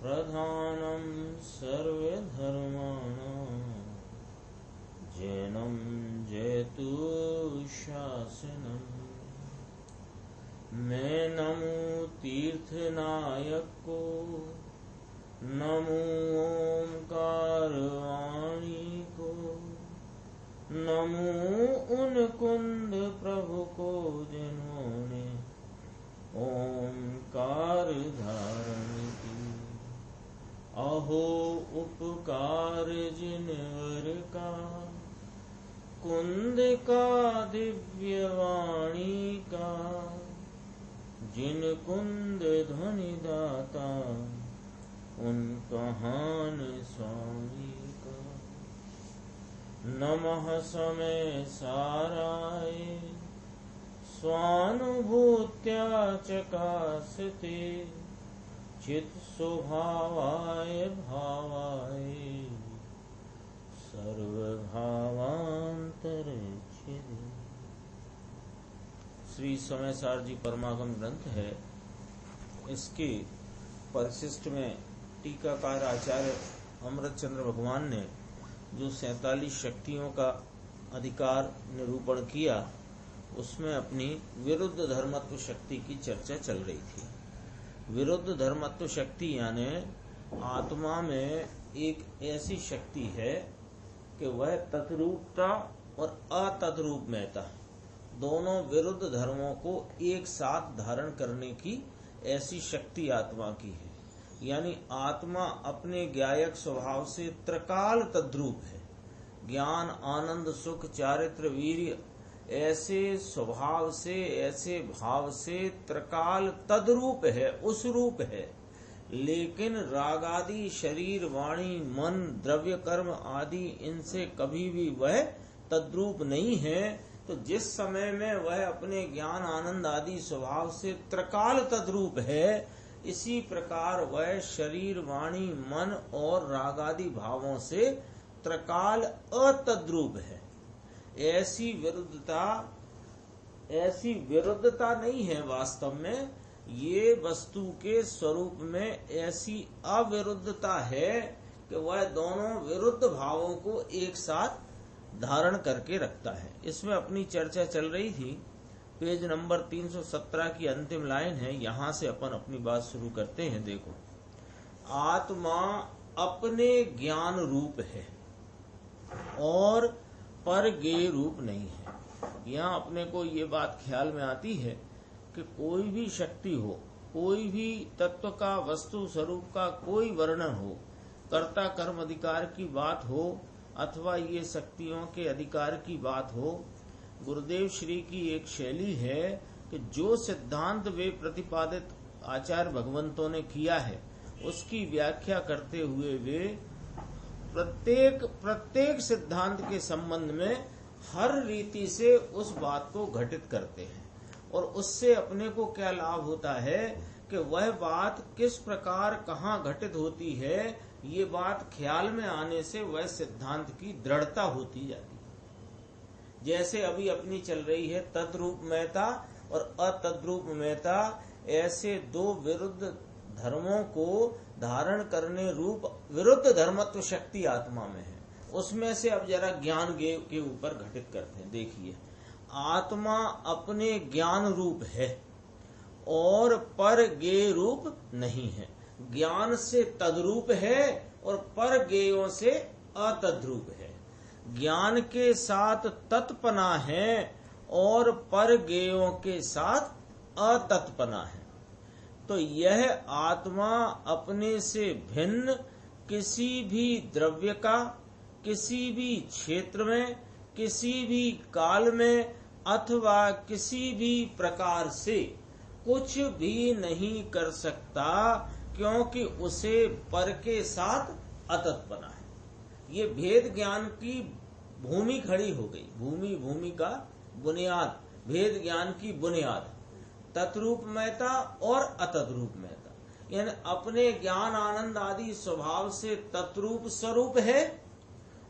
प्रधानं सर्वधर्माणां जैनं जयतु शासनम्। मैं नमो तीर्थनायक को, नमो ओंकार वाणी को, नमो उन कुंद प्रभु को जिन्होंने ओंकार धारण की। अहो उपकार जिनवर का, कुंद का दिव्य वाणी का, जिन कुंद ध्वनि दाता उन कहान स्वामी का। नमः समय साराय स्वानुभूत्या चकासते, चित स्वभावाय भावाय सर्वभावांतरच्छेदे। श्री समयसार जी परमागम ग्रंथ है। इसके परिशिष्ट में टीकाकार आचार्य अमृतचंद्र भगवान ने जो 47 शक्तियों का अधिकार निरूपण किया, उसमें अपनी विरुद्ध धर्मत्व शक्ति की चर्चा चल रही थी। विरुद्ध धर्मत्व शक्ति यानी आत्मा में एक ऐसी शक्ति है कि वह तद्रूपता और अतद्रूपमयता दोनों विरुद्ध धर्मों को एक साथ धारण करने की ऐसी शक्ति आत्मा की है। यानी आत्मा अपने ज्ञायक स्वभाव से त्रिकाल तद्रूप है। ज्ञान, आनंद, सुख, चारित्र, वीर्य ऐसे स्वभाव से, ऐसे भाव से त्रिकाल तद्रूप है, उस रूप है। लेकिन राग आदि शरीर, वाणी, मन, द्रव्य, कर्म आदि इनसे कभी भी वह तद्रूप नहीं है। तो जिस समय में वह अपने ज्ञान, आनंद आदि स्वभाव से त्रिकाल तद्रूप है, इसी प्रकार वह शरीर, वाणी, मन और राग आदि भावों से त्रिकाल अतद्रूप है। ऐसी विरुद्धता नहीं है। वास्तव में ये वस्तु के स्वरूप में ऐसी अविरुद्धता है कि वह दोनों विरुद्ध भावों को एक साथ धारण करके रखता है। इसमें अपनी चर्चा चल रही थी। पेज नंबर 317 की अंतिम लाइन है। यहां से अपन अपनी बात शुरू करते हैं। देखो, आत्मा अपने ज्ञान रूप है और पर ज्ञेय रूप नहीं है। यहाँ अपने को ये बात ख्याल में आती है कि कोई भी शक्ति हो, कोई भी तत्व का, वस्तु स्वरूप का कोई वर्णन हो, कर्ता कर्म अधिकार की बात हो अथवा ये शक्तियों के अधिकार की बात हो, गुरुदेव श्री की एक शैली है कि जो सिद्धांत वे प्रतिपादित आचार्य भगवंतों ने किया है, उसकी व्याख्या करते हुए वे प्रत्येक सिद्धांत के संबंध में हर रीति से उस बात को घटित करते हैं। और उससे अपने को क्या लाभ होता है कि वह बात किस प्रकार कहाँ घटित होती है, ये बात ख्याल में आने से वह सिद्धांत की दृढ़ता होती जाती है। जैसे अभी अपनी चल रही है तद्रूपमयता और अतद्रूपमयता, ऐसे दो विरुद्ध धर्मों को धारण करने रूप विरुद्ध धर्मत्व शक्ति आत्मा में है। उसमें से अब जरा ज्ञान के ऊपर घटित करते हैं। देखिए, आत्मा अपने ज्ञान रूप है और पर ज्ञेय रूप नहीं है। ज्ञान से तद्रूप है और पर ज्ञेयों से अतद्रूप है। ज्ञान के साथ तत्पना है और पर ज्ञेयों के साथ अतत्पना है। तो यह आत्मा अपने से भिन्न किसी भी द्रव्य का, किसी भी क्षेत्र में, किसी भी काल में अथवा किसी भी प्रकार से कुछ भी नहीं कर सकता, क्योंकि उसे पर के साथ अतत्पना है। ये भेद ज्ञान की भूमि खड़ी हो गई। भूमि का बुनियाद, भेद ज्ञान की बुनियाद तद्रूपमयता और अतद्रूपमयता, यानी अपने ज्ञान आनंद आदि स्वभाव से तद्रूप स्वरूप है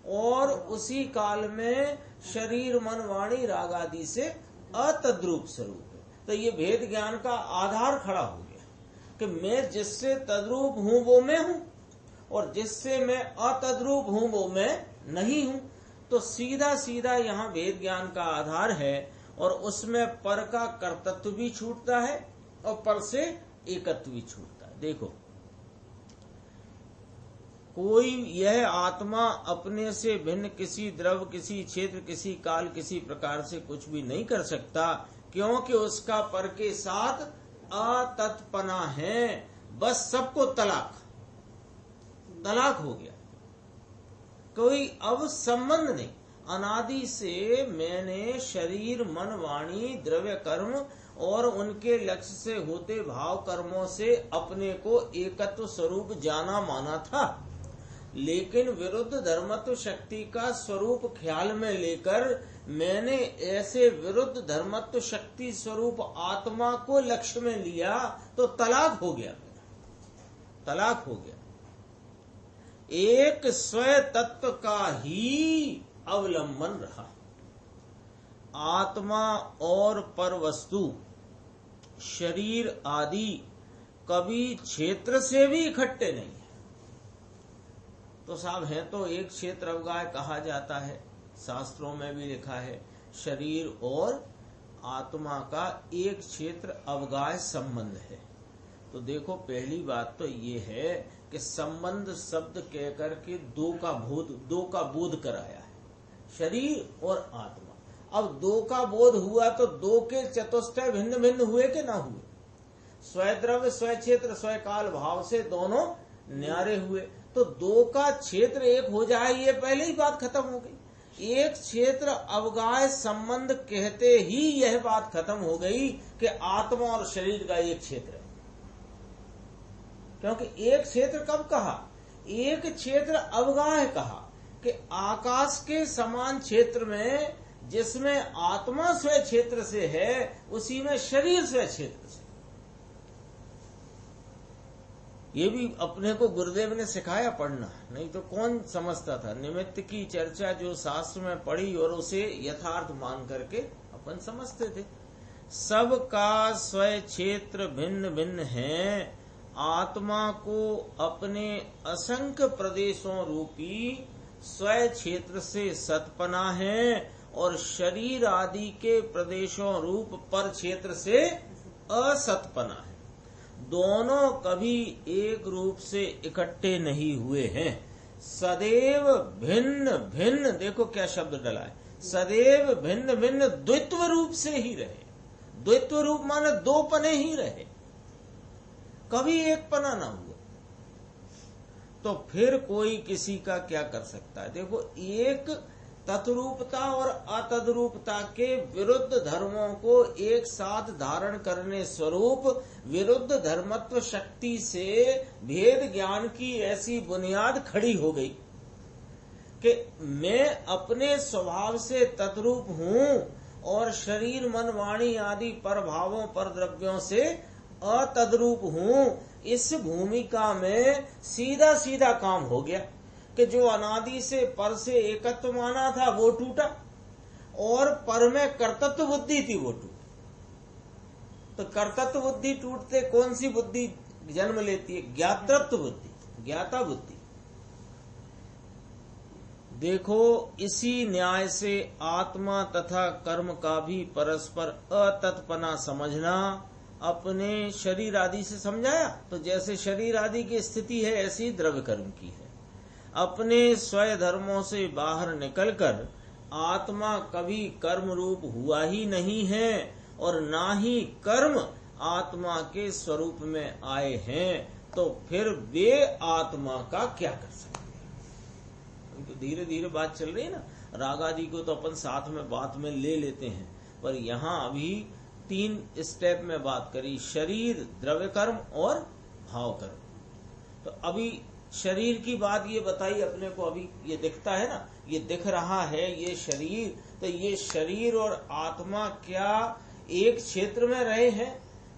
और उसी काल में शरीर मन वाणी राग आदि से अतद्रूप स्वरूप है। तो ये भेद ज्ञान का आधार खड़ा हो गया। कि मैं जिससे तद्रूप हूं वो मैं हूं और जिससे मैं अतद्रूप हूं वो मैं नहीं हूं। तो सीधा सीधा यहाँ वेद ज्ञान का आधार है और उसमें पर का कर्तृत्व भी छूटता है और पर से एकत्व भी छूटता है। देखो, कोई यह आत्मा अपने से भिन्न किसी द्रव्य, किसी क्षेत्र, किसी काल, किसी प्रकार से कुछ भी नहीं कर सकता, क्योंकि उसका पर के साथ अतत्पना है। बस सबको तलाक हो गया, कोई अब संबंध नहीं। अनादि से मैंने शरीर, मन, वाणी, द्रव्य कर्म और उनके लक्ष्य से होते भाव कर्मों से अपने को एकत्व स्वरूप जाना माना था, लेकिन विरुद्ध धर्मत्व शक्ति का स्वरूप ख्याल में लेकर मैंने ऐसे विरुद्ध धर्मत्व शक्ति स्वरूप आत्मा को लक्ष्य में लिया तो तलाक हो गया। एक स्वय तत्व का ही अवलंबन रहा। आत्मा और पर वस्तु, शरीर आदि कभी क्षेत्र से भी इकट्ठे नहीं है। तो साहब है तो एक क्षेत्र अवगाह कहा जाता है, शास्त्रों में भी लिखा है शरीर और आत्मा का एक क्षेत्र अवगाह संबंध है। तो देखो, पहली बात तो ये है कि संबंध शब्द कहकर के दो का बोध कराया है, शरीर और आत्मा। अब दो का बोध हुआ तो दो के चतुष्टय भिन्न भिन्न हुए कि ना हुए? स्वय द्रव्य, स्वय क्षेत्र, स्वय काल भाव से दोनों न्यारे हुए। तो दो का क्षेत्र एक हो जाए, ये पहले ही बात खत्म हो गई। एक क्षेत्र अवगाह संबंध कहते ही यह बात खत्म हो गई कि आत्मा और शरीर का एक क्षेत्र है। क्योंकि एक क्षेत्र कब कहा? एक क्षेत्र अवगाह कहा कि आकाश के समान क्षेत्र में जिसमें आत्मा स्वय क्षेत्र से है, उसी में शरीर स्वय क्षेत्र से। ये भी अपने को गुरुदेव ने सिखाया पढ़ना, नहीं तो कौन समझता था। निमित्त की चर्चा जो शास्त्र में पढ़ी और उसे यथार्थ मान करके अपन समझते थे। सबका स्वय क्षेत्र भिन्न भिन्न है। आत्मा को अपने असंख्य प्रदेशों रूपी स्वय क्षेत्र से सतपना है और शरीर आदि के प्रदेशों रूप पर क्षेत्र से असतपना है। दोनों कभी एक रूप से इकट्ठे नहीं हुए हैं। सदैव भिन्न भिन्न, देखो क्या शब्द डला है, सदैव भिन्न भिन्न द्वित्व रूप से ही रहे। द्वित्व रूप माने दो पने ही रहे, कभी एक पना ना हुआ। तो फिर कोई किसी का क्या कर सकता है? देखो, एक तत्रूपता और अतद्रूपता के विरुद्ध धर्मों को एक साथ धारण करने स्वरूप विरुद्ध धर्मत्व शक्ति से भेद ज्ञान की ऐसी बुनियाद खड़ी हो गई कि मैं अपने स्वभाव से तद्रूप हूं और शरीर, मन, वाणी आदि पर भावों, पर द्रव्यों से अतद्रूप हूं। इस भूमिका में सीधा सीधा काम हो गया कि जो अनादि से पर से एकत्व माना था वो टूटा और पर में कर्तृत्व बुद्धि थी वो टूटी। तो कर्तृत्व बुद्धि टूटते कौन सी बुद्धि जन्म लेती है? ज्ञातृत्व बुद्धि, ज्ञाता बुद्धि। देखो, इसी न्याय से आत्मा तथा कर्म का भी परस्पर अतत्पना समझना अपने शरीर आदि से समझाया। तो जैसे शरीर आदि की स्थिति है, ऐसी द्रव्य कर्म की है। अपने स्वय धर्मों से बाहर निकलकर आत्मा कभी कर्म रूप हुआ ही नहीं है और ना ही कर्म आत्मा के स्वरूप में आए हैं। तो फिर वे आत्मा का क्या कर सकते हैं? तो धीरे धीरे बात चल रही है ना। राग आदि को तो अपन साथ में बात में ले लेते हैं, पर यहाँ अभी 3 स्टेप में बात करी, शरीर, द्रव्य कर्म और भाव कर्म। तो अभी शरीर की बात ये बताई अपने को। अभी ये दिखता है ना, ये दिख रहा है ये शरीर। तो ये शरीर और आत्मा क्या एक क्षेत्र में रहे हैं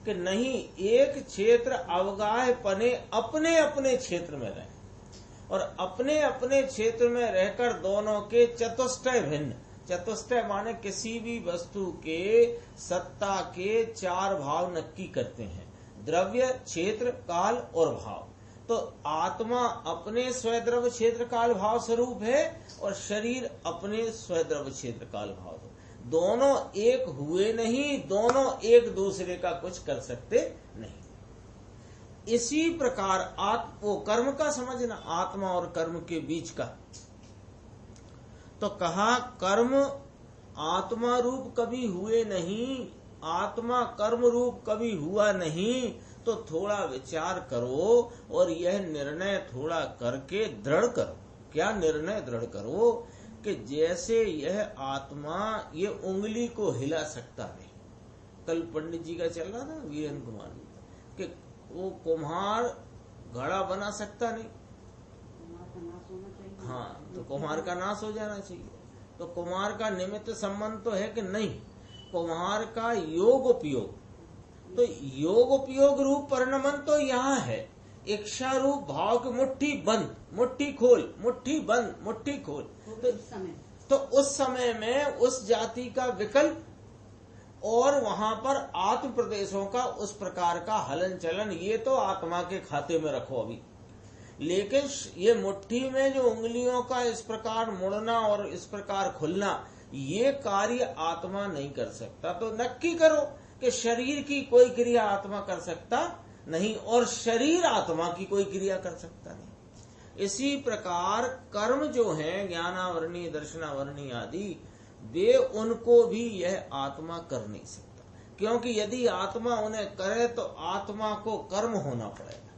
कि नहीं? एक क्षेत्र अवगाह पने अपने अपने क्षेत्र में रहे और अपने अपने क्षेत्र में रहकर दोनों के चतुष्टय भिन्न। चतुष्टय माने किसी भी वस्तु के सत्ता के 4 भाव नक्की करते हैं। द्रव्य, क्षेत्र, काल और भाव। तो आत्मा अपने स्वद्रव्य क्षेत्र काल भाव स्वरूप है और शरीर अपने स्वद्रव्य क्षेत्र काल भाव स्वरूप। दोनों एक हुए नहीं, दोनों एक दूसरे का कुछ कर सकते नहीं। इसी प्रकार वो कर्म का समझना, आत्मा और कर्म के बीच का। तो कहा कर्म आत्मा रूप कभी हुए नहीं, आत्मा कर्म रूप कभी हुआ नहीं। तो थोड़ा विचार करो और यह निर्णय थोड़ा करके दृढ़ करो। क्या निर्णय दृढ़ करो कि जैसे यह आत्मा ये उंगली को हिला सकता नहीं। कल पंडित जी का चल रहा था वीरेंद्र कुमार जी कि वो कुम्हार घड़ा बना सकता नहीं। हाँ, तो कुम्हार का नाश हो जाना चाहिए। तो कुम्हार का निमित्त संबंध तो है कि नहीं, कुम्हार का योग उपयोग। तो योग उपयोग रूप परिणमन तो यहाँ है। इच्छा रूप भाव की मुट्ठी बंद, मुट्ठी खोल, मुट्ठी बंद, मुट्ठी खोल। तो उस समय में उस जाति का विकल्प और वहां पर आत्म प्रदेशों का उस प्रकार का हलन चलन, ये तो आत्मा के खाते में रखो अभी। लेकिन ये मुट्ठी में जो उंगलियों का इस प्रकार मुड़ना और इस प्रकार खुलना, ये कार्य आत्मा नहीं कर सकता। तो नक्की करो कि शरीर की कोई क्रिया आत्मा कर सकता नहीं और शरीर आत्मा की कोई क्रिया कर सकता नहीं। इसी प्रकार कर्म जो हैं ज्ञानावरणी, दर्शनावरणी आदि, वे उनको भी यह आत्मा कर नहीं सकता। क्योंकि यदि आत्मा उन्हें करे तो आत्मा को कर्म होना पड़ेगा।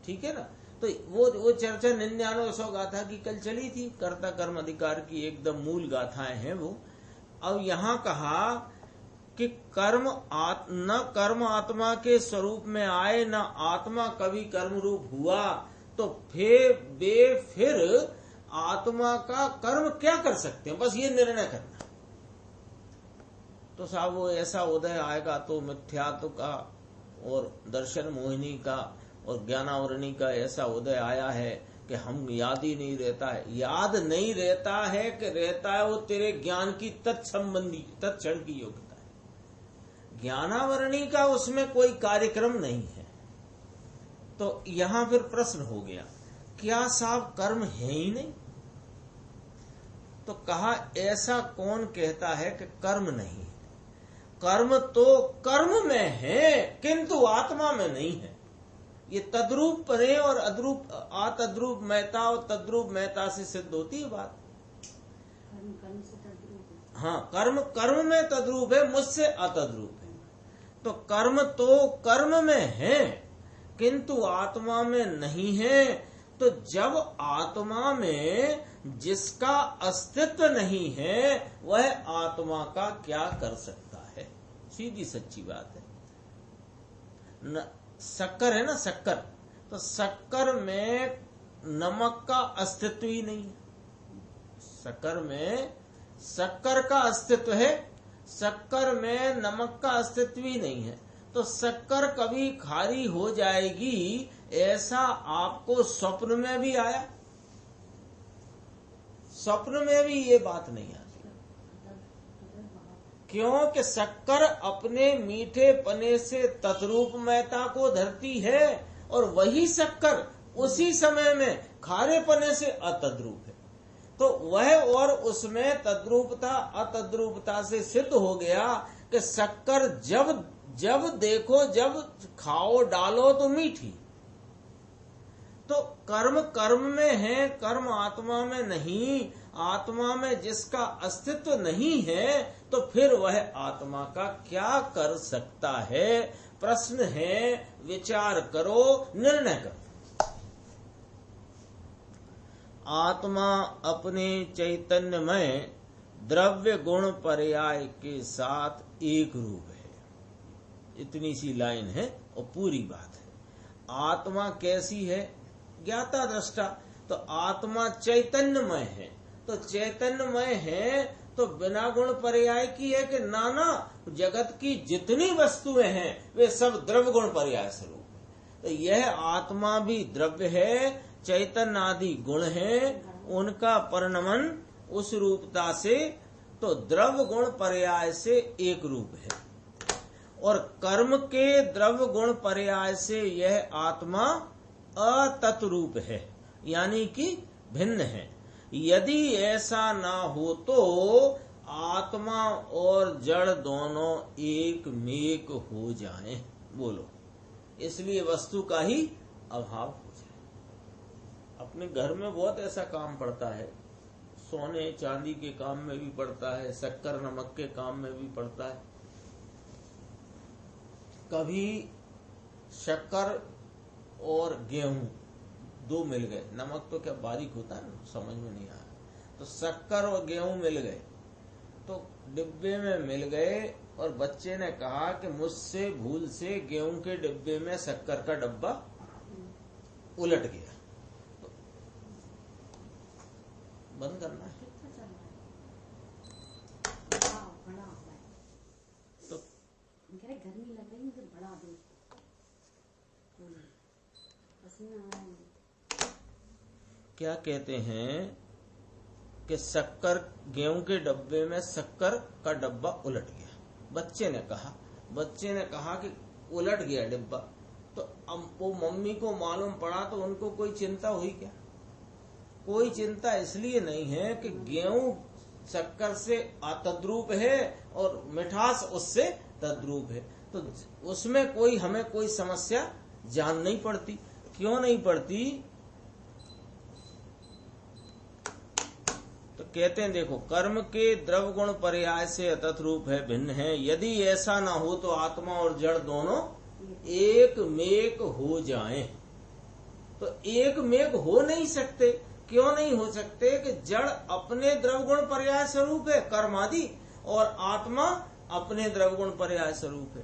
ठीक है ना। तो वो चर्चा 99 गाथा की कल चली थी। कर्ता कर्म अधिकार की एकदम मूल गाथाएं हैं वो। अब यहाँ कहा कि न कर्म आत्मा के स्वरूप में आए, न आत्मा कभी कर्म रूप हुआ। तो फिर आत्मा का कर्म क्या कर सकते हैं, बस ये निर्णय करना। तो साहब वो ऐसा उदय आएगा तो मिथ्यात्व का और दर्शन मोहिनी का और ज्ञानावरणी का ऐसा उदय आया है कि हम याद ही नहीं रहता है। याद नहीं रहता है कि रहता है वो तेरे ज्ञान की तत्संबंधी तत्क्षण की योग्यता है। ज्ञानावरणी का उसमें कोई कार्यक्रम नहीं है। तो यहां फिर प्रश्न हो गया, क्या साहब कर्म है ही नहीं? तो कहा ऐसा कौन कहता है कि कर्म नहीं है? कर्म तो कर्म में है किंतु आत्मा में नहीं है। ये तद्रूप परे और अद्रूप अतद्रूप महता और तद्रूप महता से सिद्ध होती है बात। कर्म से तद्रूप है। हाँ, कर्म कर्म में तद्रूप है, मुझसे अतद्रूप है। तो कर्म तो कर्म में है किंतु आत्मा में नहीं है। तो जब आत्मा में जिसका अस्तित्व नहीं है वह आत्मा का क्या कर सकता है? सीधी सच्ची बात है। शक्कर है ना, शक्कर, तो शक्कर में नमक का अस्तित्व ही नहीं है। शक्कर में शक्कर का अस्तित्व है, शक्कर में नमक का अस्तित्व ही नहीं है। तो शक्कर कभी खारी हो जाएगी ऐसा आपको स्वप्न में भी आया? स्वप्न में भी ये बात नहीं आती। क्योंकि शक्कर अपने मीठे पने से तद्रूपमयता को धरती है और वही शक्कर उसी समय में खारे पने से अतद्रूप है। तो वह और उसमें तद्रूपता अतद्रूपता से सिद्ध हो गया कि शक्कर जब देखो, जब खाओ डालो तो मीठी। तो कर्म कर्म में है, कर्म आत्मा में नहीं। आत्मा में जिसका अस्तित्व नहीं है तो फिर वह आत्मा का क्या कर सकता है? प्रश्न है, विचार करो, निर्णय करो। आत्मा अपने चैतन्यमय द्रव्य गुण पर्याय के साथ एक रूप है। इतनी सी लाइन है और पूरी बात है। आत्मा कैसी है? ज्ञाता दृष्टा। तो आत्मा चैतन्यमय है। तो चैतन्यमय है तो बिना गुण पर्याय की है कि नाना जगत की जितनी वस्तुएं हैं वे सब द्रव्य गुण पर्याय स्वरूप है। तो यह आत्मा भी द्रव्य है, चैतन्य आदि गुण है, उनका परिणमन उस रूपता से तो द्रव्य गुण पर्याय से एक रूप है। और कर्म के द्रव्य गुण पर्याय से यह आत्मा अतत्रूप है, यानी कि भिन्न है। यदि ऐसा ना हो तो आत्मा और जड़ दोनों एक मेक हो जाएं। बोलो, इसलिए वस्तु का ही अभाव हो जाए। अपने घर में बहुत ऐसा काम पड़ता है, सोने चांदी के काम में भी पड़ता है, शक्कर नमक के काम में भी पड़ता है। कभी शक्कर और गेहूं दो मिल गए, नमक तो क्या बारीक होता है ना, समझ में नहीं आया, तो शक्कर और गेहूं मिल गए, तो डिब्बे में मिल गए और बच्चे ने कहा कि मुझसे भूल से गेहूं के डिब्बे में शक्कर का डब्बा उलट गया, तो बंद करना है। तो गर्मी लग रही है, बढ़ा दो। क्या कहते हैं कि शक्कर, गेहूं के डब्बे में शक्कर का डब्बा उलट गया। बच्चे ने कहा कि उलट गया डिब्बा, तो अब वो मम्मी को मालूम पड़ा तो उनको कोई चिंता हुई क्या? कोई चिंता इसलिए नहीं है कि गेहूं शक्कर से तद्रूप है और मिठास उससे तद्रूप है, तो उसमें कोई हमें कोई समस्या जान नहीं पड़ती। क्यों नहीं पड़ती? तो कहते हैं देखो, कर्म के द्रव्य गुण पर्याय से अतत रूप है, भिन्न है। यदि ऐसा ना हो तो आत्मा और जड़ दोनों एक मेक हो जाएं। तो एक मेक हो नहीं सकते। क्यों नहीं हो सकते? कि जड़ अपने द्रव्य गुण पर्याय स्वरूप है कर्म आदि, और आत्मा अपने द्रव्य गुण पर्याय स्वरूप है,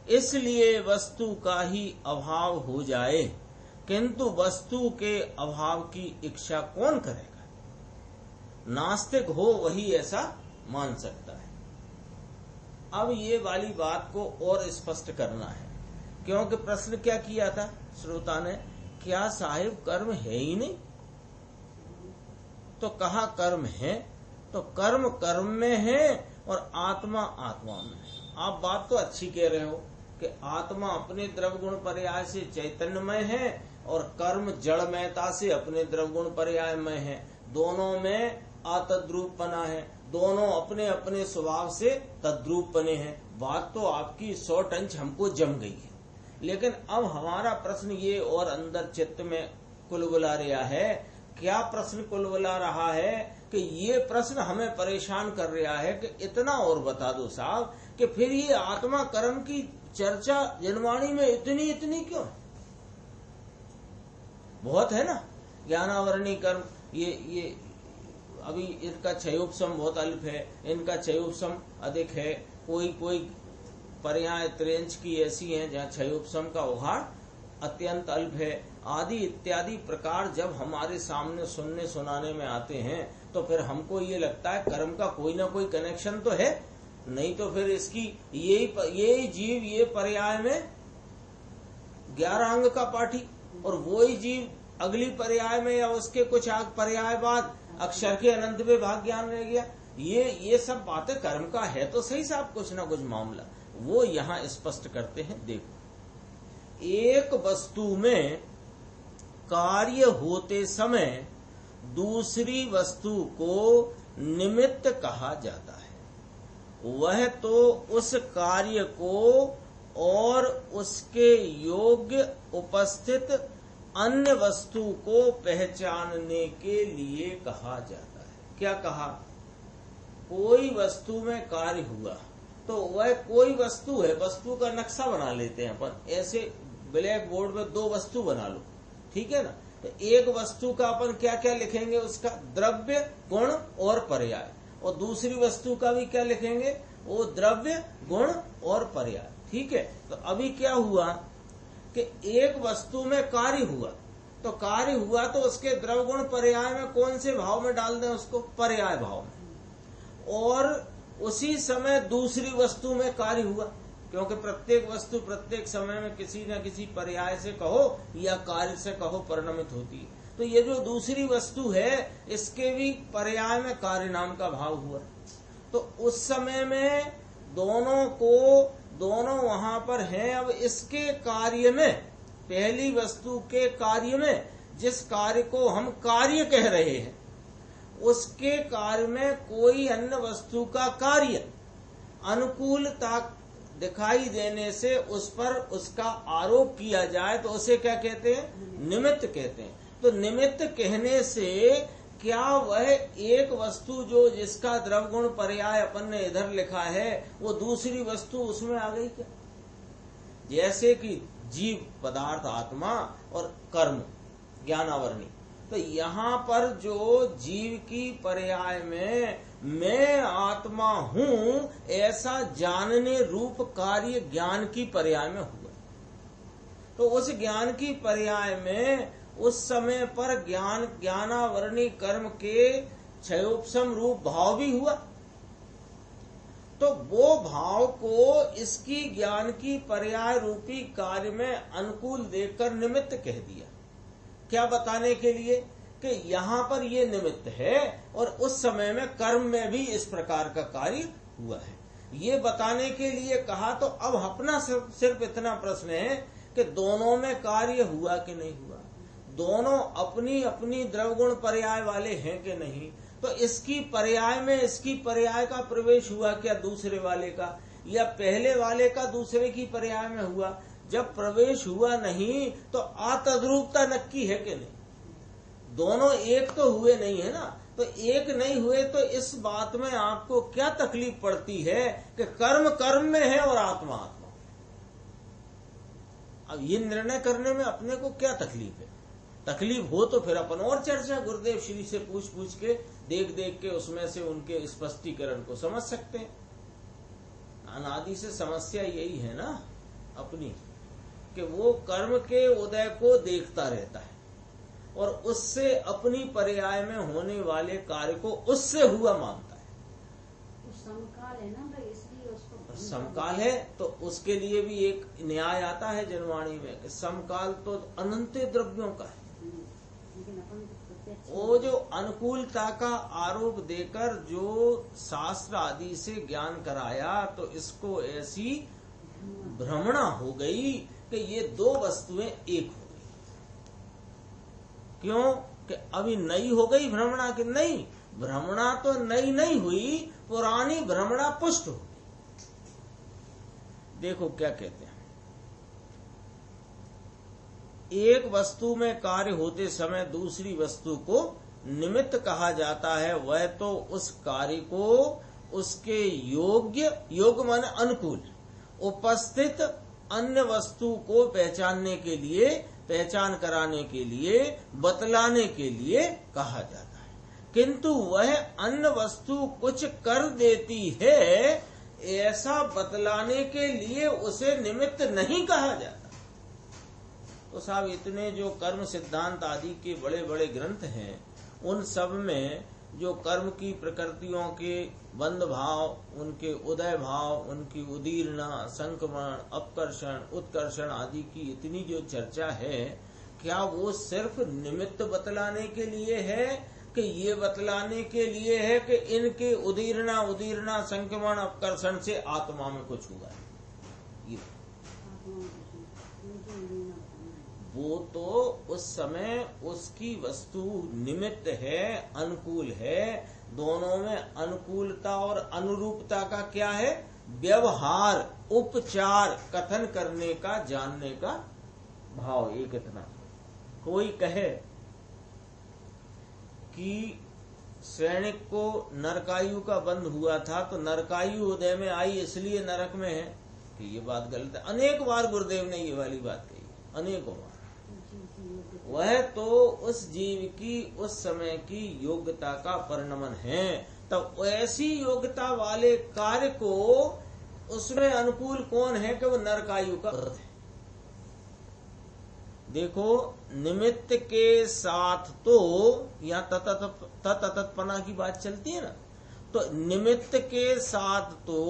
इसलिए वस्तु का ही अभाव हो जाए। किंतु वस्तु के अभाव की इच्छा कौन करेगा? नास्तिक हो वही ऐसा मान सकता है। अब ये वाली बात को और स्पष्ट करना है, क्योंकि प्रश्न क्या किया था श्रोता ने, क्या साहिब कर्म है ही नहीं? तो कहा कर्म है, तो कर्म कर्म में है और आत्मा आत्मा में है। आप बात तो अच्छी कह रहे हो कि आत्मा अपने द्रव्य गुण पर्याय से चैतन्यमय है और कर्म जड़मयता से अपने द्रव्य गुण पर्याय में है। दोनों में अतद्रूप बना है, दोनों अपने अपने स्वभाव से तद्रूप बने हैं। बात तो आपकी 100 टंच हमको जम गई है, लेकिन अब हमारा प्रश्न ये और अंदर चित्त में कुलबुला रहा है। क्या प्रश्न कुलबुला रहा है? कि ये प्रश्न हमें परेशान कर रहा है कि इतना और बता दो साहब कि फिर ये आत्मा कर्म की चर्चा जनवाणी में इतनी इतनी क्यों? बहुत है ना, ज्ञानावरणी कर्म, ये अभी इनका क्षयोपशम बहुत अल्प है, इनका क्षयोपशम अधिक है। कोई पर्याय त्रेंच की ऐसी हैं जहाँ क्षयोपशम का उघाड़ अत्यंत अल्प है, आदि इत्यादि प्रकार जब हमारे सामने सुनने सुनाने में आते हैं तो फिर हमको ये लगता है कर्म का कोई ना कोई कनेक्शन तो है, नहीं तो फिर इसकी यही जीव ये पर्याय में 11 अंग का पाठी, और वही जीव अगली पर्याय में या उसके कुछ पर्याय बाद अक्षर के अनंत में भाग ज्ञान रह गया। ये सब बातें कर्म का है तो सही साहब कुछ ना कुछ मामला, वो यहाँ स्पष्ट करते हैं। देखो, एक वस्तु में कार्य होते समय दूसरी वस्तु को निमित्त कहा जाता है। वह तो उस कार्य को और उसके योग्य उपस्थित अन्य वस्तु को पहचानने के लिए कहा जाता है। क्या कहा? कोई वस्तु में कार्य हुआ तो वह कोई वस्तु है, वस्तु का नक्शा बना लेते हैं अपन, ऐसे ब्लैक बोर्ड में 2 वस्तु बना लो, ठीक है ना। तो एक वस्तु का अपन क्या क्या लिखेंगे? उसका द्रव्य गुण और पर्याय, और दूसरी वस्तु का भी क्या लिखेंगे? वो द्रव्य गुण और पर्याय, ठीक है। तो अभी क्या हुआ कि एक वस्तु में कार्य हुआ, तो कार्य हुआ तो उसके द्रव्य गुण पर्याय में कौन से भाव में डाल दें? उसको पर्याय भाव में। और उसी समय दूसरी वस्तु में कार्य हुआ, क्योंकि प्रत्येक वस्तु प्रत्येक समय में किसी न किसी पर्याय से कहो या कार्य से कहो परिणमित होती है। तो ये जो दूसरी वस्तु है इसके भी पर्याय में कार्य नाम का भाव हुआ, तो उस समय में दोनों को दोनों वहां पर हैं। अब इसके कार्य में, पहली वस्तु के कार्य में, जिस कार्य को हम कार्य कह रहे हैं, उसके कार्य में कोई अन्य वस्तु का कार्य अनुकूलता दिखाई देने से उस पर उसका आरोप किया जाए तो उसे क्या कहते हैं? निमित्त कहते हैं। तो निमित्त कहने से क्या वह एक वस्तु जो जिसका द्रवगुण पर्याय अपन ने इधर लिखा है वो दूसरी वस्तु उसमें आ गई क्या? जैसे कि जीव पदार्थ आत्मा और कर्म ज्ञानावरणी, तो यहाँ पर जो जीव की पर्याय में मैं आत्मा हूँ ऐसा जानने रूप कार्य ज्ञान की पर्याय में हुआ, तो उस ज्ञान की पर्याय में उस समय पर ज्ञानावरणी कर्म के क्षयोपशम रूप भाव भी हुआ। तो वो भाव को इसकी ज्ञान की पर्याय रूपी कार्य में अनुकूल देखकर निमित्त कह दिया। क्या बताने के लिए कि यहाँ पर ये निमित्त है और उस समय में कर्म में भी इस प्रकार का कार्य हुआ है, ये बताने के लिए कहा। तो अब अपना सिर्फ इतना प्रश्न है कि दोनों में कार्य हुआ कि नहीं हुआ, दोनों अपनी अपनी द्रवगुण पर्याय वाले हैं कि नहीं। तो इसकी पर्याय में इसकी पर्याय का प्रवेश हुआ क्या दूसरे वाले का, या पहले वाले का दूसरे की पर्याय में हुआ? जब प्रवेश हुआ नहीं तो अतद्रूपता नक्की है कि नहीं? दोनों एक तो हुए नहीं है ना, तो एक नहीं हुए तो इस बात में आपको क्या तकलीफ पड़ती है कि कर्म कर्म में है और आत्मा आत्मा। अब ये निर्णय करने में अपने को क्या तकलीफ है? तकलीफ हो तो फिर अपन और चर्चा गुरुदेव श्री से पूछ पूछ के देख देख के उसमें से उनके स्पष्टीकरण को समझ सकते हैं। अनादि से समस्या यही है ना अपनी, कि वो कर्म के उदय को देखता रहता है और उससे अपनी पर्याय में होने वाले कार्य को उससे हुआ मानता है। तो समकाल है ना भाई, इसलिए उसको समकाल है तो उसके लिए भी एक न्याय आता है जनवाणी में, समकाल तो अनंत द्रव्यों का है। वो जो अनुकूलता का आरोप देकर जो शास्त्र आदि से ज्ञान कराया, तो इसको ऐसी भ्रमणा हो गई कि ये दो वस्तुएं एक हो गई। क्यों कि अभी नई हो गई भ्रमणा की? नहीं, भ्रमणा तो नई नहीं हुई, पुरानी भ्रमणा पुष्ट हो गई। देखो क्या कहते हैं, एक वस्तु में कार्य होते समय दूसरी वस्तु को निमित्त कहा जाता है। वह तो उस कार्य को उसके योग्य माने अनुकूल उपस्थित अन्य वस्तु को पहचानने के लिए, पहचान कराने के लिए, बतलाने के लिए कहा जाता है। किंतु वह अन्य वस्तु कुछ कर देती है ऐसा बतलाने के लिए उसे निमित्त नहीं कहा जाता। तो साहब इतने जो कर्म सिद्धांत आदि के बड़े बड़े ग्रंथ हैं, उन सब में जो कर्म की प्रकृतियों के बंध भाव, उनके उदय भाव, उनकी उदीर्णा, संक्रमण, अपकर्षण, उत्कर्षण आदि की इतनी जो चर्चा है, क्या वो सिर्फ निमित्त बतलाने के लिए है कि ये बतलाने के लिए है कि इनके उदीर्णा संक्रमण अपकर्षण से आत्मा में कुछ हुआ है? ये वो तो उस समय उसकी वस्तु निमित्त है, अनुकूल है। दोनों में अनुकूलता और अनुरूपता का क्या है? व्यवहार, उपचार, कथन करने का, जानने का भाव। एक इतना, कोई कहे कि सैनिक को नरकायु का बंध हुआ था तो नरकायु उदय में आई इसलिए नरक में है, कि ये बात गलत है। अनेक बार गुरुदेव ने ये वाली बात कही, अनेकों बार। वह तो उस जीव की उस समय की योग्यता का परिणमन है। तब ऐसी योग्यता वाले कार्य को उसमें अनुकूल कौन है कि वो नरकायु का अर्थ है। देखो, निमित्त के साथ तो यहाँ तत्पना की बात चलती है ना, तो निमित्त के साथ तो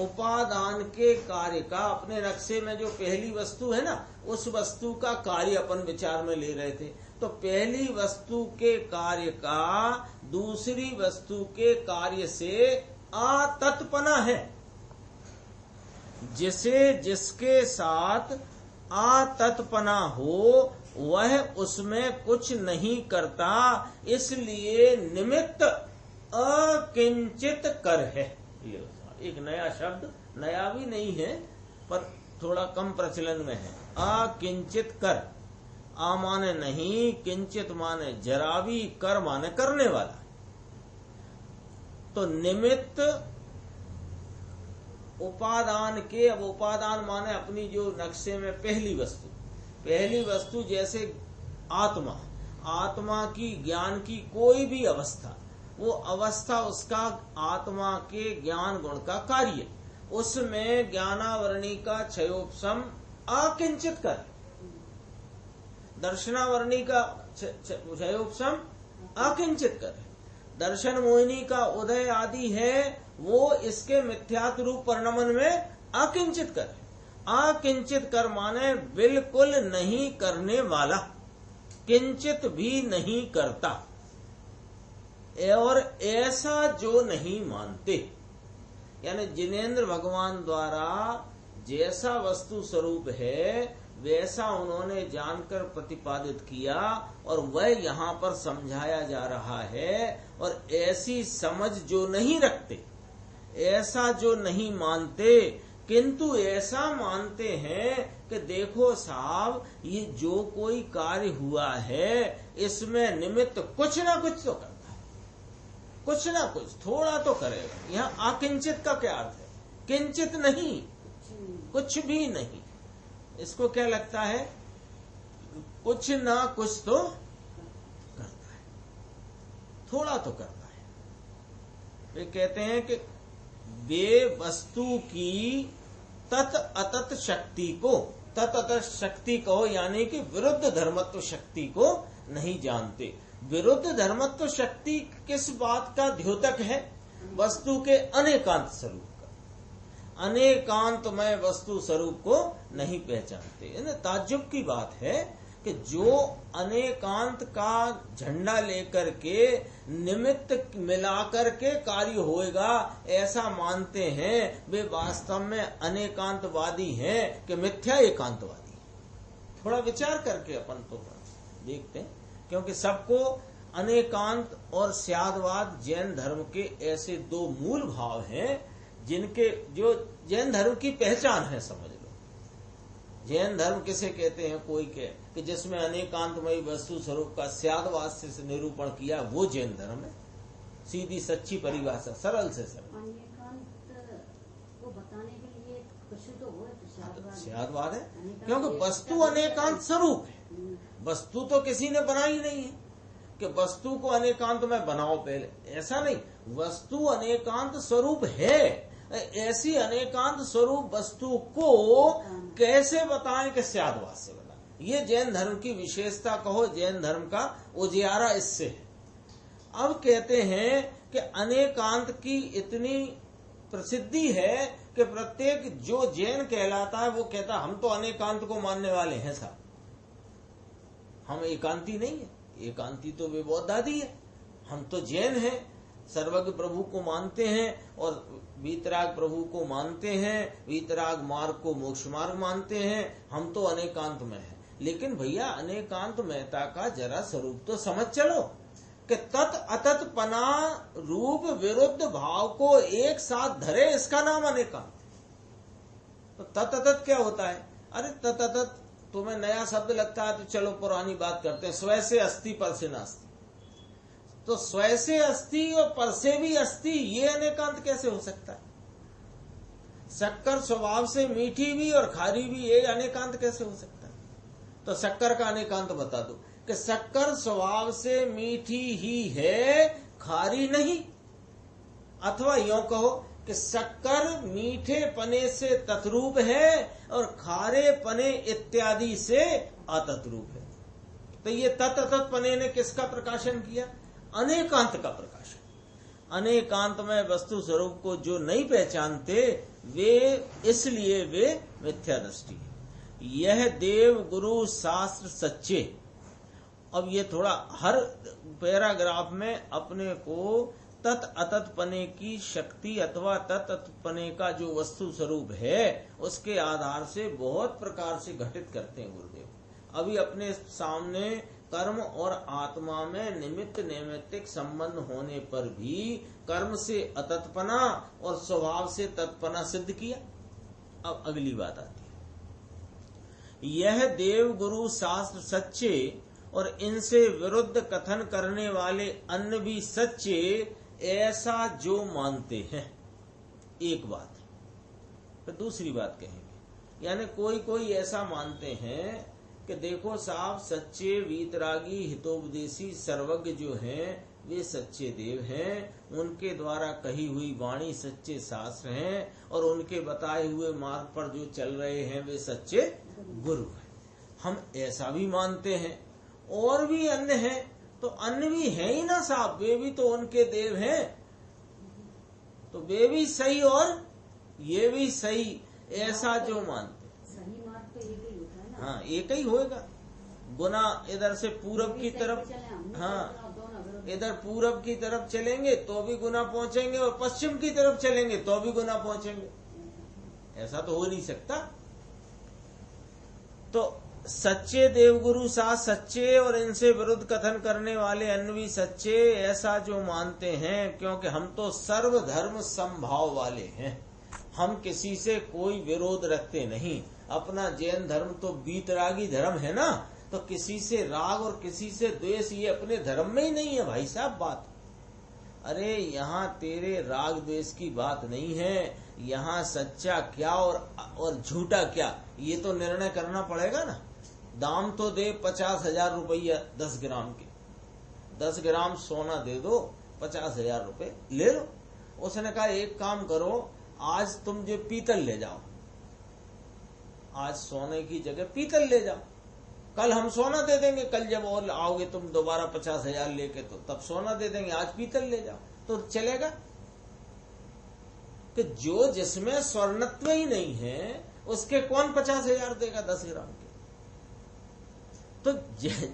उपादान के कार्य का, अपने नक्शे में जो पहली वस्तु है ना, उस वस्तु का कार्य अपन विचार में ले रहे थे। तो पहली वस्तु के कार्य का दूसरी वस्तु के कार्य से अतत्पना है। जिसे जिसके साथ आततपना हो वह उसमें कुछ नहीं करता, इसलिए निमित्त अकिंचित कर है। ये एक नया शब्द, नया भी नहीं है पर थोड़ा कम प्रचलन में है। अकिंचित कर, आ माने नहीं, किंचित माने जरा भी, कर माने करने वाला। तो निमित्त उपादान के, अब उपादान माने अपनी जो नक्शे में पहली वस्तु जैसे आत्मा, आत्मा की ज्ञान की कोई भी अवस्था, वो अवस्था उसका आत्मा के ज्ञान गुण का कार्य, उसमें ज्ञानावरणी का क्षयोपशम अकिंचित कर, दर्शनावरणी का क्षयोपशम अकिंचित कर, दर्शन मोहिनी का उदय आदि है वो इसके मिथ्यात्व रूप परिणमन में अकिंचित कर। अकिंचित कर माने बिल्कुल नहीं करने वाला, किंचित भी नहीं करता, और ऐसा जो नहीं मानते, यानी जिनेंद्र भगवान द्वारा जैसा वस्तु स्वरूप है वैसा उन्होंने जानकर प्रतिपादित किया और वह यहाँ पर समझाया जा रहा है। और ऐसी समझ जो नहीं रखते, ऐसा जो नहीं मानते, किंतु ऐसा मानते हैं कि देखो साहब ये जो कोई कार्य हुआ है इसमें निमित्त कुछ ना कुछ तो करता है, कुछ ना कुछ थोड़ा तो करेगा। यहाँ अकिंचित का क्या अर्थ है? किंचित नहीं, कुछ भी नहीं। इसको क्या लगता है? कुछ ना कुछ तो करता है, थोड़ा तो करता है। वे कहते हैं कि वे वस्तु की तत् अतत शक्ति को, तत् अतत शक्ति को यानी कि विरुद्ध धर्मत्व शक्ति को नहीं जानते। विरुद्ध धर्मत्व शक्ति किस बात का द्योतक है? वस्तु के अनेकांत स्वरूप का, अनेकांतमय वस्तु स्वरूप को नहीं पहचानते। ताज्जुब की बात है कि जो अनेकांत का झंडा लेकर के निमित्त मिलाकर के कार्य होएगा ऐसा मानते हैं, वे वास्तव में अनेकांतवादी हैं कि मिथ्या एकांतवादी। थोड़ा विचार करके अपन तो देखते हैं, क्योंकि सबको अनेकांत और स्यादवाद जैन धर्म के ऐसे दो मूल भाव हैं जिनके, जो जैन धर्म की पहचान है। समझ लो जैन धर्म किसे कहते हैं? कोई के कि जिसमें अनेकांतमयी वस्तु स्वरूप का स्यादवाद से निरूपण किया, वो जैन धर्म है। सीधी सच्ची परिभाषा, सरल से सरल। अनेकांत को बताने के लिए कुछ तो हो, तो स्यादवाद है, क्योंकि वस्तु अनेकांत स्वरूप है। वस्तु तो किसी ने बनाई नहीं है कि वस्तु को अनेकांत में बनाओ पहले, ऐसा नहीं। वस्तु अनेकांत स्वरूप है, ऐसी अनेकांत स्वरूप वस्तु को कैसे बताएं कि स्यादवाद से बताएं? ये जैन धर्म की विशेषता कहो, जैन धर्म का उजियारा इससे है। अब कहते हैं कि अनेकांत की इतनी प्रसिद्धि है कि प्रत्येक जो जैन कहलाता है वो कहता हम तो अनेकांत को मानने वाले हैं साहब, हम एकांती नहीं है। एकांती तो वे बौद्धादी है, हम तो जैन हैं, सर्वज्ञ प्रभु को मानते हैं और वीतराग प्रभु को मानते हैं, वीतराग मार्ग को मोक्ष मार्ग मानते हैं, हम तो अनेकांत में हैं। लेकिन भैया अनेकांत महता का जरा स्वरूप तो समझ चलो कि तत् अतत पना रूप विरुद्ध भाव को एक साथ धरे, इसका नाम अनेकांत। तो तत् अतत क्या होता है? अरे तत् अतत तुम्हें नया शब्द लगता है तो चलो पुरानी बात करते हैं। स्वय से अस्ति पर से नास्ति, तो स्वय से अस्ति और पर से भी अस्ति, ये अनेकांत कैसे हो सकता है? शक्कर स्वभाव से मीठी भी और खारी भी, ये अनेकांत कैसे हो सकता है? तो शक्कर का अनेकांत बता दो कि शक्कर स्वभाव से मीठी ही है, खारी नहीं। अथवा यूं कहो कि शक्कर मीठे पने से तत्रूप है और खारे पने इत्यादि से अतत्रूप है। तो ये तत् पने ने किसका प्रकाशन किया? अनेकांत का प्रकाशन। अनेकांत में वस्तु स्वरूप को जो नहीं पहचानते वे, इसलिए वे मिथ्या दृष्टि है। यह देव गुरु शास्त्र सच्चे। अब ये थोड़ा हर पैराग्राफ में अपने को तत् अतत्पने की शक्ति अथवा तत्पने का जो वस्तु स्वरूप है उसके आधार से बहुत प्रकार से घटित करते हैं गुरुदेव। अभी अपने सामने कर्म और आत्मा में निमित्त नैमित्तिक संबंध होने पर भी कर्म से अतत्पना और स्वभाव से तत्पना सिद्ध किया। अब अगली बात आती है, यह देव गुरु शास्त्र सच्चे और इनसे विरुद्ध कथन करने वाले अन्य भी सच्चे, ऐसा जो मानते हैं। एक बात, फिर दूसरी बात कहेंगे। यानी कोई ऐसा मानते हैं कि देखो साहब, सच्चे वीतरागी हितोपदेशी सर्वज्ञ जो हैं वे सच्चे देव हैं, उनके द्वारा कही हुई वाणी सच्चे शास्त्र हैं और उनके बताए हुए मार्ग पर जो चल रहे हैं वे सच्चे गुरु हैं। हम ऐसा भी मानते हैं। और भी अन्य हैं, तो अन्य भी है ही ना साहब, वे भी तो उनके देव हैं, तो वे भी सही और ये भी सही, ऐसा जो मानते। सही मार्ग तो एक ही होता है ना। हाँ, एक ही होएगा। गुना इधर से पूरब की तरफ, हाँ, इधर पूरब की तरफ चलेंगे तो भी गुना पहुंचेंगे और पश्चिम की तरफ चलेंगे तो भी गुना पहुंचेंगे। ऐसा तो हो नहीं सकता। तो सच्चे देवगुरु सा सच्चे और इनसे विरुद्ध कथन करने वाले अन्य भी सच्चे, ऐसा जो मानते हैं, क्योंकि हम तो सर्वधर्म समभाव वाले हैं। हम किसी से कोई विरोध रखते नहीं। अपना जैन धर्म तो वीतरागी धर्म है ना, तो किसी से राग और किसी से द्वेष ये अपने धर्म में ही नहीं है भाई साहब बात। अरे यहाँ तेरे राग द्वेष की बात नहीं है, यहाँ सच्चा क्या और झूठा क्या ये तो निर्णय करना पड़ेगा ना। दाम तो दे 50,000 रुपया 10 ग्राम के, 10 ग्राम सोना दे दो, 50,000 रुपए ले लो। उसने कहा एक काम करो, आज तुम जो पीतल ले जाओ, आज सोने की जगह पीतल ले जाओ, कल हम सोना दे देंगे, कल जब और आओगे तुम दोबारा 50,000 लेके तो तब सोना दे देंगे, आज पीतल ले जाओ, तो चलेगा। कि जो जिसमें स्वर्णत्व ही नहीं है उसके कौन 50,000 देगा 10 ग्राम के। तो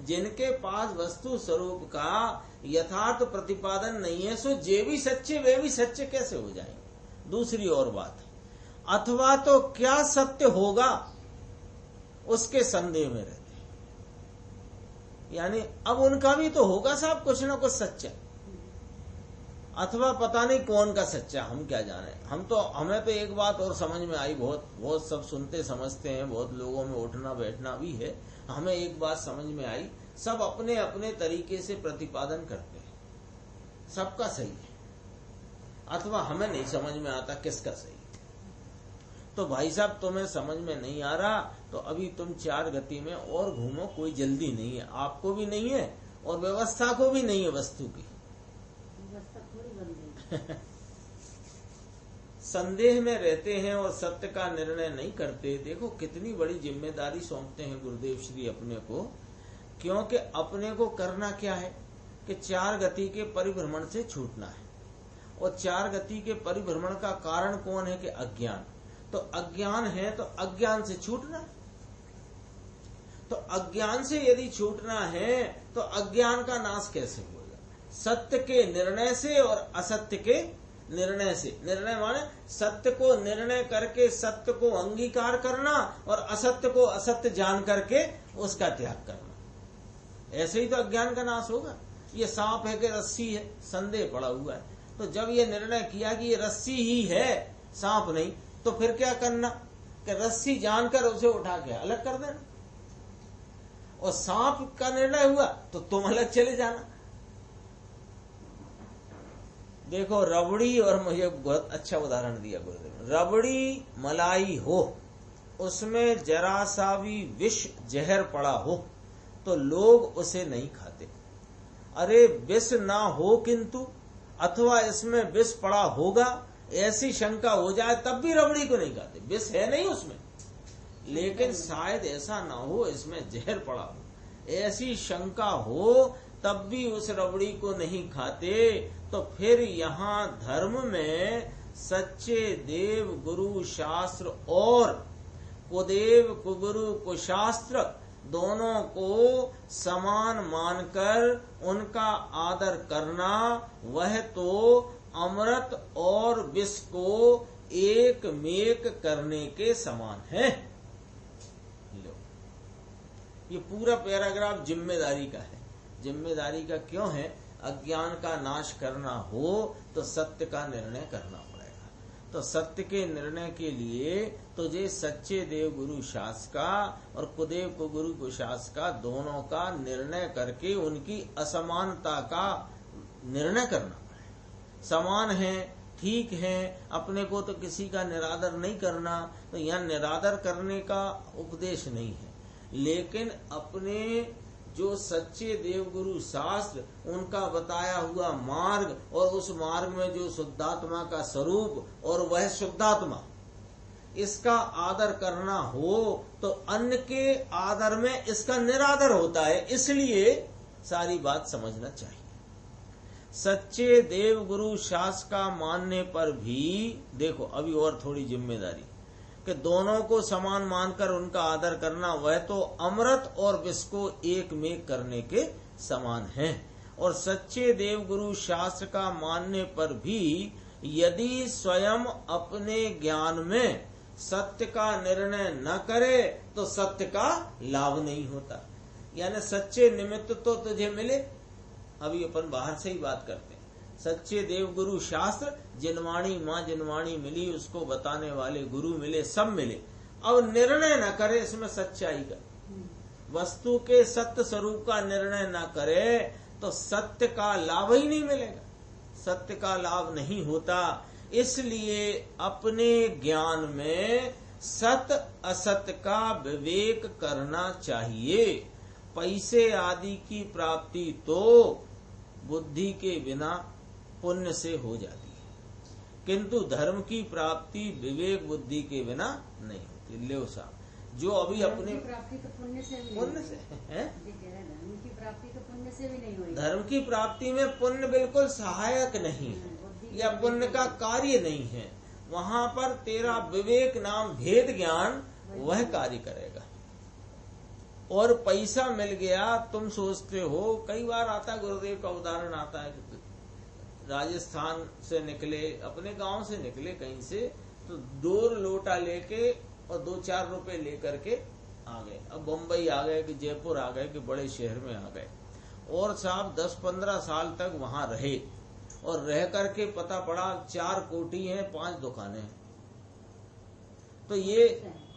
जिनके पास वस्तु स्वरूप का यथार्थ प्रतिपादन नहीं है, सो जे भी सच्चे वे भी सच्चे कैसे हो जाएंगे। दूसरी और बात, अथवा तो क्या सत्य होगा उसके संदेह में रहते, यानी अब उनका भी तो होगा साहब कुछ ना कुछ सच्चा, अथवा पता नहीं कौन का सच्चा, हम क्या जाने। हमें तो एक बात और समझ में आई, बहुत सब सुनते समझते हैं, बहुत लोगों में उठना बैठना भी है। हमें एक बात समझ में आई, सब अपने अपने तरीके से प्रतिपादन करते हैं, सबका सही है, अथवा हमें नहीं समझ में आता किसका सही है। तो भाई साहब तुम्हें समझ में नहीं आ रहा तो अभी तुम 4 गति में और घूमो, कोई जल्दी नहीं है, आपको भी नहीं है और व्यवस्था को भी नहीं है वस्तु की। संदेह में रहते हैं और सत्य का निर्णय नहीं करते। देखो कितनी बड़ी जिम्मेदारी सौंपते हैं गुरुदेव श्री अपने को, क्योंकि अपने को करना क्या है कि 4 गति के परिभ्रमण से छूटना है। और 4 गति के परिभ्रमण का कारण कौन है कि अज्ञान। तो अज्ञान है तो अज्ञान से छूटना, तो अज्ञान से यदि छूटना है तो अज्ञान का नाश कैसे होगा। सत्य के निर्णय से और असत्य के निर्णय से। निर्णय माने सत्य को निर्णय करके सत्य को अंगीकार करना और असत्य को असत्य जान करके उसका त्याग करना, ऐसे ही तो अज्ञान का नाश होगा। ये सांप है कि रस्सी है, संदेह पड़ा हुआ है, तो जब ये निर्णय किया कि ये रस्सी ही है सांप नहीं, तो फिर क्या करना कि रस्सी जानकर उसे उठा के अलग कर देना। और सांप का निर्णय हुआ तो तुम अलग चले जाना। देखो रबड़ी, और मुझे बहुत अच्छा उदाहरण दिया गुरुदेव, रबड़ी मलाई हो, उसमें जरा सा भी विष जहर पड़ा हो तो लोग उसे नहीं खाते। अरे विष ना हो किंतु अथवा इसमें विष पड़ा होगा ऐसी शंका हो जाए तब भी रबड़ी को नहीं खाते। विष है नहीं उसमें, लेकिन शायद ऐसा ना हो इसमें जहर पड़ा हो, ऐसी शंका हो तब भी उस रबड़ी को नहीं खाते। तो फिर यहाँ धर्म में सच्चे देव गुरु शास्त्र और कुदेव कुगुरु कुशास्त्र दोनों को समान मानकर उनका आदर करना, वह तो अमृत और विष को एक मेक करने के समान है। लो, ये पूरा पैराग्राफ जिम्मेदारी का है। जिम्मेदारी का क्यों है? अज्ञान का नाश करना हो तो सत्य का निर्णय करना पड़ेगा। तो सत्य के निर्णय के लिए तुझे सच्चे देव गुरु शास्त्र का और कुदेव को गुरु को शास्त्र का दोनों का निर्णय करके उनकी असमानता का निर्णय करना पड़ेगा। समान है, ठीक है, अपने को तो किसी का निरादर नहीं करना, तो यहाँ निरादर करने का उपदेश नहीं है, लेकिन अपने जो सच्चे देवगुरु शास्त्र उनका बताया हुआ मार्ग और उस मार्ग में जो शुद्धात्मा का स्वरूप और वह शुद्धात्मा, इसका आदर करना हो तो अन्य के आदर में इसका निरादर होता है। इसलिए सारी बात समझना चाहिए। सच्चे देव गुरु शास्त्र का मानने पर भी देखो अभी और थोड़ी जिम्मेदारी कि दोनों को समान मानकर उनका आदर करना, वह तो अमृत और विष को एक में करने के समान है। और सच्चे देव गुरु शास्त्र का मानने पर भी यदि स्वयं अपने ज्ञान में सत्य का निर्णय न करे तो सत्य का लाभ नहीं होता। यानी सच्चे निमित्त तो तुझे मिले, अभी अपन बाहर से ही बात करते हैं। सच्चे देव गुरु शास्त्र, जिनवाणी माँ जिनवाणी मिली, उसको बताने वाले गुरु मिले, सब मिले। अब निर्णय न करे इसमें सच्चाई का, वस्तु के सत्य स्वरूप का निर्णय न करे तो सत्य का लाभ ही नहीं मिलेगा, सत्य का लाभ नहीं होता। इसलिए अपने ज्ञान में सत्य असत्य का विवेक करना चाहिए। पैसे आदि की प्राप्ति तो बुद्धि के बिना पुण्य से हो जाती है, किंतु धर्म की प्राप्ति विवेक बुद्धि के बिना नहीं होती। ले साहब, जो अभी अपने प्राप्ति तो पुण्य से भी पुण्य से है, धर्म की प्राप्ति तो पुण्य से भी नहीं हुई। धर्म की प्राप्ति में पुण्य बिल्कुल सहायक नहीं है या पुण्य का कार्य नहीं है। वहाँ पर तेरा विवेक नाम भेद ज्ञान वह कार्य करेगा। और पैसा मिल गया, तुम सोचते हो, कई बार आता गुरुदेव का उदाहरण आता है, राजस्थान से निकले, अपने गांव से निकले कहीं से, तो 2 लोटा लेके और 2-4 रुपए लेकर के आ गए। अब बम्बई आ गए कि जयपुर आ गए कि बड़े शहर में आ गए, और साहब 10-15 साल तक वहां रहे और रह करके पता पड़ा 4 कोठी हैं, 5 दुकानें हैं। तो ये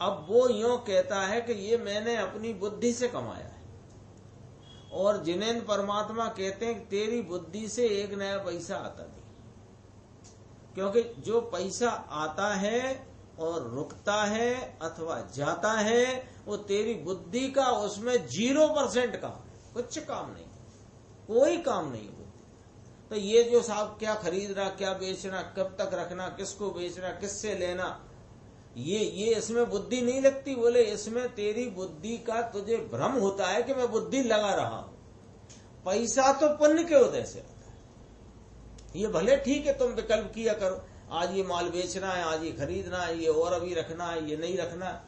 अब वो यूं कहता है कि ये मैंने अपनी बुद्धि से कमाया है। और जिनेन्द्र परमात्मा कहते हैं कि तेरी बुद्धि से एक नया पैसा आता नहीं, क्योंकि जो पैसा आता है और रुकता है अथवा जाता है वो तेरी बुद्धि का, उसमें 0% काम, कुछ काम नहीं, कोई काम नहीं बुद्धि। तो ये जो साहब क्या खरीदना, क्या बेचना, कब तक रखना, किसको बेचना, किससे लेना, ये इसमें बुद्धि नहीं लगती। बोले इसमें तेरी बुद्धि का तुझे भ्रम होता है कि मैं बुद्धि लगा रहा हूं। पैसा तो पुण्य के उदय से आता है। ये भले ठीक है, तुम विकल्प किया करो, आज ये माल बेचना है, आज ये खरीदना है, ये और अभी रखना है, ये नहीं रखना है,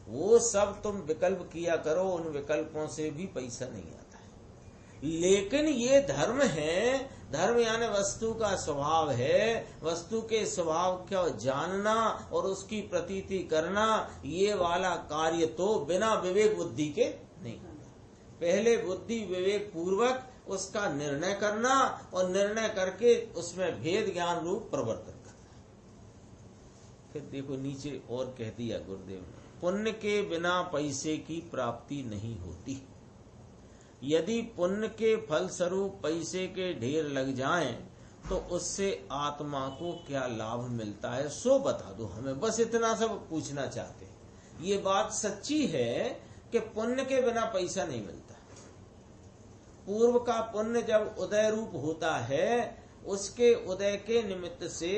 वो सब तुम विकल्प किया करो, उन विकल्पों से भी पैसा नहीं आता है। लेकिन ये धर्म है, धर्म यानी वस्तु का स्वभाव है, वस्तु के स्वभाव को जानना और उसकी प्रतीति करना, ये वाला कार्य तो बिना विवेक बुद्धि के नहीं होता। पहले बुद्धि विवेक पूर्वक उसका निर्णय करना और निर्णय करके उसमें भेद ज्ञान रूप प्रवर्तन करना। फिर देखो नीचे और कह दिया गुरुदेव ने, पुण्य के बिना पैसे की प्राप्ति नहीं होती। यदि पुण्य के फलस्वरूप पैसे के ढेर लग जाएं तो उससे आत्मा को क्या लाभ मिलता है, सो बता दो हमें। बस इतना सब पूछना चाहते हैं। ये बात सच्ची है कि पुण्य के बिना पैसा नहीं मिलता। पूर्व का पुण्य जब उदय रूप होता है, उसके उदय के निमित्त से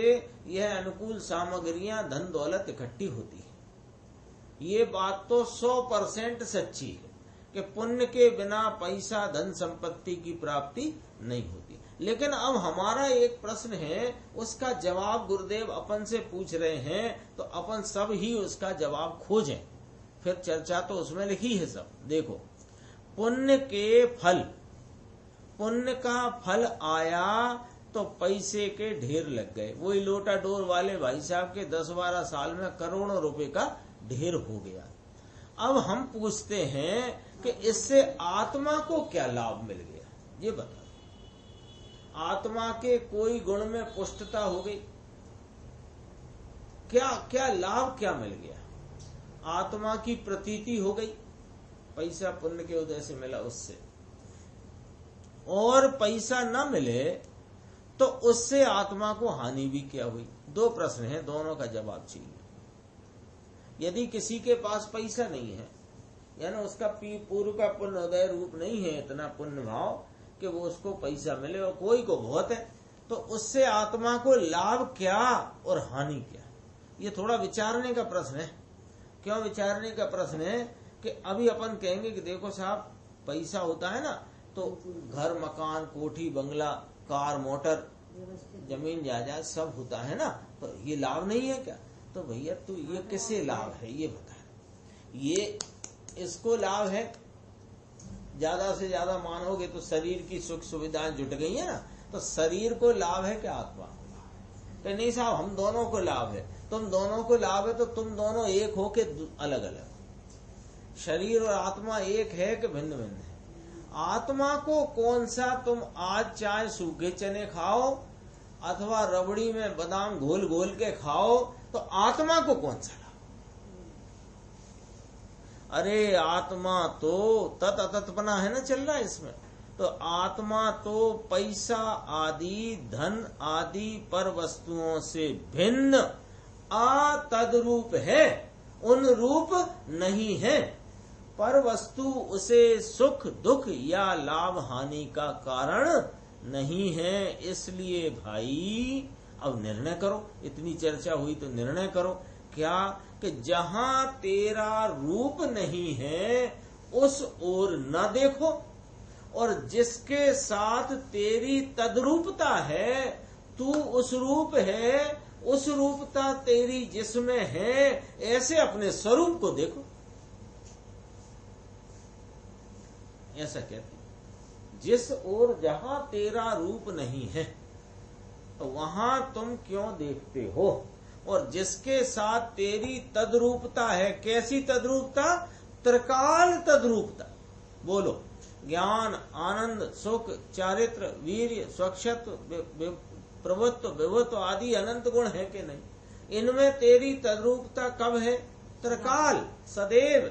यह अनुकूल सामग्रियां धन दौलत इकट्ठी होती है। ये बात तो 100% सच्ची है कि पुण्य के बिना पैसा धन संपत्ति की प्राप्ति नहीं होती। लेकिन अब हमारा एक प्रश्न है, उसका जवाब गुरुदेव अपन से पूछ रहे हैं, तो अपन सब ही उसका जवाब खोजें। फिर चर्चा तो उसमें लिखी है सब। देखो, पुण्य के फल, पुण्य का फल आया तो पैसे के ढेर लग गए। वही लोटा डोर वाले भाई साहब के 10-12 साल में करोड़ों रुपए का ढेर हो गया। अब हम पूछते हैं कि इससे आत्मा को क्या लाभ मिल गया, ये बता। आत्मा के कोई गुण में पुष्टता हो गई, क्या क्या लाभ क्या मिल गया? आत्मा की प्रतीति हो गई, पैसा पुण्य के उदय से मिला उससे। और पैसा न मिले तो उससे आत्मा को हानि भी क्या हुई? दो प्रश्न हैं, दोनों का जवाब चाहिए। यदि किसी के पास पैसा नहीं है, यानी उसका पूर्व का पुण्य उदय रूप नहीं है, इतना पुण्य भाव कि वो उसको पैसा मिले, और कोई को बहुत है, तो उससे आत्मा को लाभ क्या और हानि क्या? ये थोड़ा विचारने का प्रश्न है। क्यों विचारने का प्रश्न है कि अभी अपन कहेंगे कि देखो साहब, पैसा होता है ना तो घर मकान कोठी बंगला कार मोटर जमीन जायदाद सब होता है ना, तो ये लाभ नहीं है क्या? तो भैया तू ये किसे लाभ है ये बता। ये इसको लाभ है, ज्यादा से ज्यादा मानोगे तो शरीर की सुख सुविधाएं जुट गई है ना, तो शरीर को लाभ है क्या आत्मा को? तो नहीं साहब, हम दोनों को लाभ है। तुम दोनों को लाभ है तो तुम दोनों एक हो के अलग अलग? शरीर और आत्मा एक है कि भिन्न भिन्न है? आत्मा को कौन सा, तुम आज चाहे सूखे चने खाओ अथवा रबड़ी में बादाम घोल घोल के खाओ, तो आत्मा को कौन सा लाभ? अरे आत्मा तो तत् अतत्पना है ना, चल रहा है इसमें। तो आत्मा तो पैसा आदि धन आदि पर वस्तुओं से भिन्न अतद्रूप है, उन रूप नहीं है। पर वस्तु उसे सुख दुख या लाभ हानि का कारण नहीं है। इसलिए भाई अब निर्णय करो, इतनी चर्चा हुई तो निर्णय करो क्या? कि जहां तेरा रूप नहीं है उस ओर न देखो, और जिसके साथ तेरी तद्रूपता है, तू उस रूप है, उस रूपता तेरी जिसमें है, ऐसे अपने स्वरूप को देखो। ऐसा कहते, जिस ओर जहां तेरा रूप नहीं है तो वहां तुम क्यों देखते हो? और जिसके साथ तेरी तद्रूपता है, कैसी तद्रूपता? त्रिकाल तद्रूपता। बोलो, ज्ञान आनंद सुख चारित्र वीर्य स्वच्छत्व प्रभुत्व विभुत्व आदि अनंत गुण है कि नहीं? इनमें तेरी तद्रूपता कब है? त्रिकाल सदैव।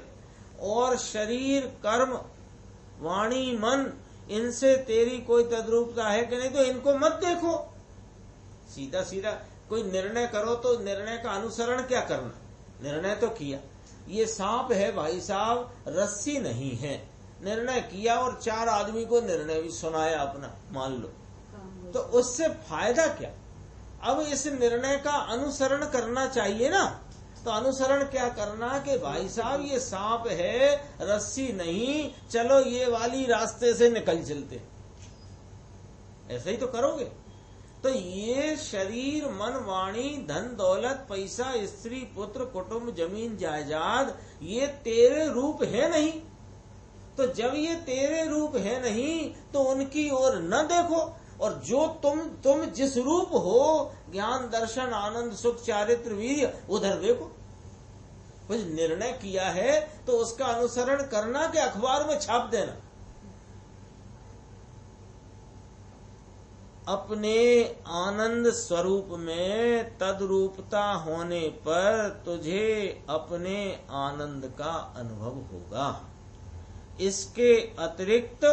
और शरीर कर्म वाणी मन, इनसे तेरी कोई तद्रूपता है कि नहीं? तो इनको मत देखो। सीधा सीधा कोई निर्णय करो तो निर्णय का अनुसरण क्या करना? निर्णय तो किया, ये सांप है भाई साहब, रस्सी नहीं है। निर्णय किया और 4 आदमी को निर्णय भी सुनाया अपना, मान लो, तो उससे फायदा क्या? अब इस निर्णय का अनुसरण करना चाहिए ना। तो अनुसरण क्या करना कि भाई साहब ये सांप है रस्सी नहीं, चलो ये वाली रास्ते से निकल चलते। ऐसे ही तो करोगे। तो ये शरीर मन वाणी धन दौलत पैसा स्त्री पुत्र कुटुंब जमीन जायदाद ये तेरे रूप है नहीं। तो जब ये तेरे रूप है नहीं तो उनकी ओर न देखो, और जो तुम जिस रूप हो, ज्ञान दर्शन आनंद सुख चारित्र वीर्य, उधर देखो। कुछ निर्णय किया है तो उसका अनुसरण करना कि अखबार में छाप देना। अपने आनंद स्वरूप में तद्रूपता होने पर तुझे अपने आनंद का अनुभव होगा। इसके अतिरिक्त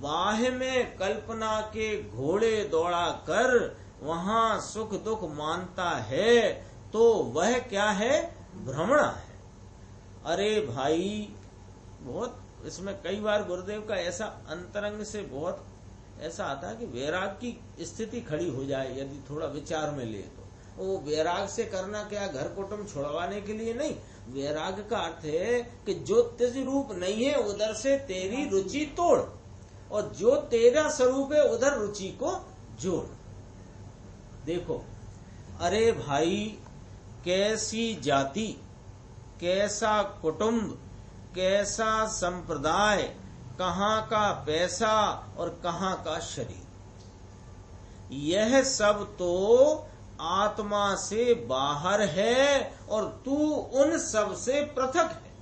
बाह्य में कल्पना के घोड़े दौड़ा कर वहां सुख दुख मानता है तो वह क्या है? भ्रमणा है। अरे भाई, बहुत इसमें कई बार गुरुदेव का ऐसा अंतरंग से बहुत ऐसा आता है कि वैराग की स्थिति खड़ी हो जाए यदि थोड़ा विचार में ले तो। वो वैराग से करना क्या? घर कुटुंब छुड़वाने के लिए नहीं। वैराग का अर्थ है कि जो तेज रूप नहीं है उधर से तेरी रुचि तोड़, और जो तेरा स्वरूप है उधर रुचि को जोड़। देखो, अरे भाई, कैसी जाति कैसा कुटुंब, कैसा संप्रदाय, कहाँ का पैसा और कहाँ का शरीर, यह सब तो आत्मा से बाहर है और तू उन सब से पृथक है।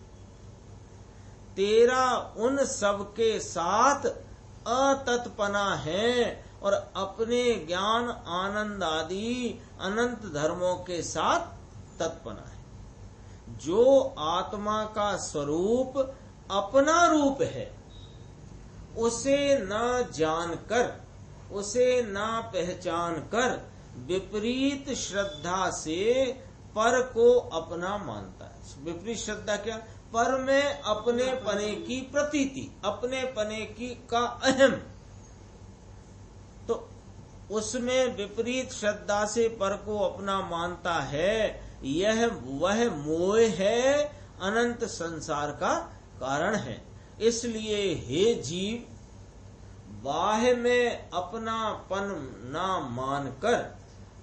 तेरा उन सब के साथ अतत्पना है और अपने ज्ञान आनंद आदि अनंत धर्मों के साथ तत्पना है। जो आत्मा का स्वरूप अपना रूप है, उसे न जानकर, उसे न पहचान कर विपरीत श्रद्धा से पर को अपना मानता है। विपरीत श्रद्धा क्या? पर में अपने पने की प्रतीति, अपने पने की का अहम, तो उसमें विपरीत श्रद्धा से पर को अपना मानता है। यह वह मोह है, अनंत संसार का कारण है। इसलिए हे जीव, बाह्य में अपनापन ना मानकर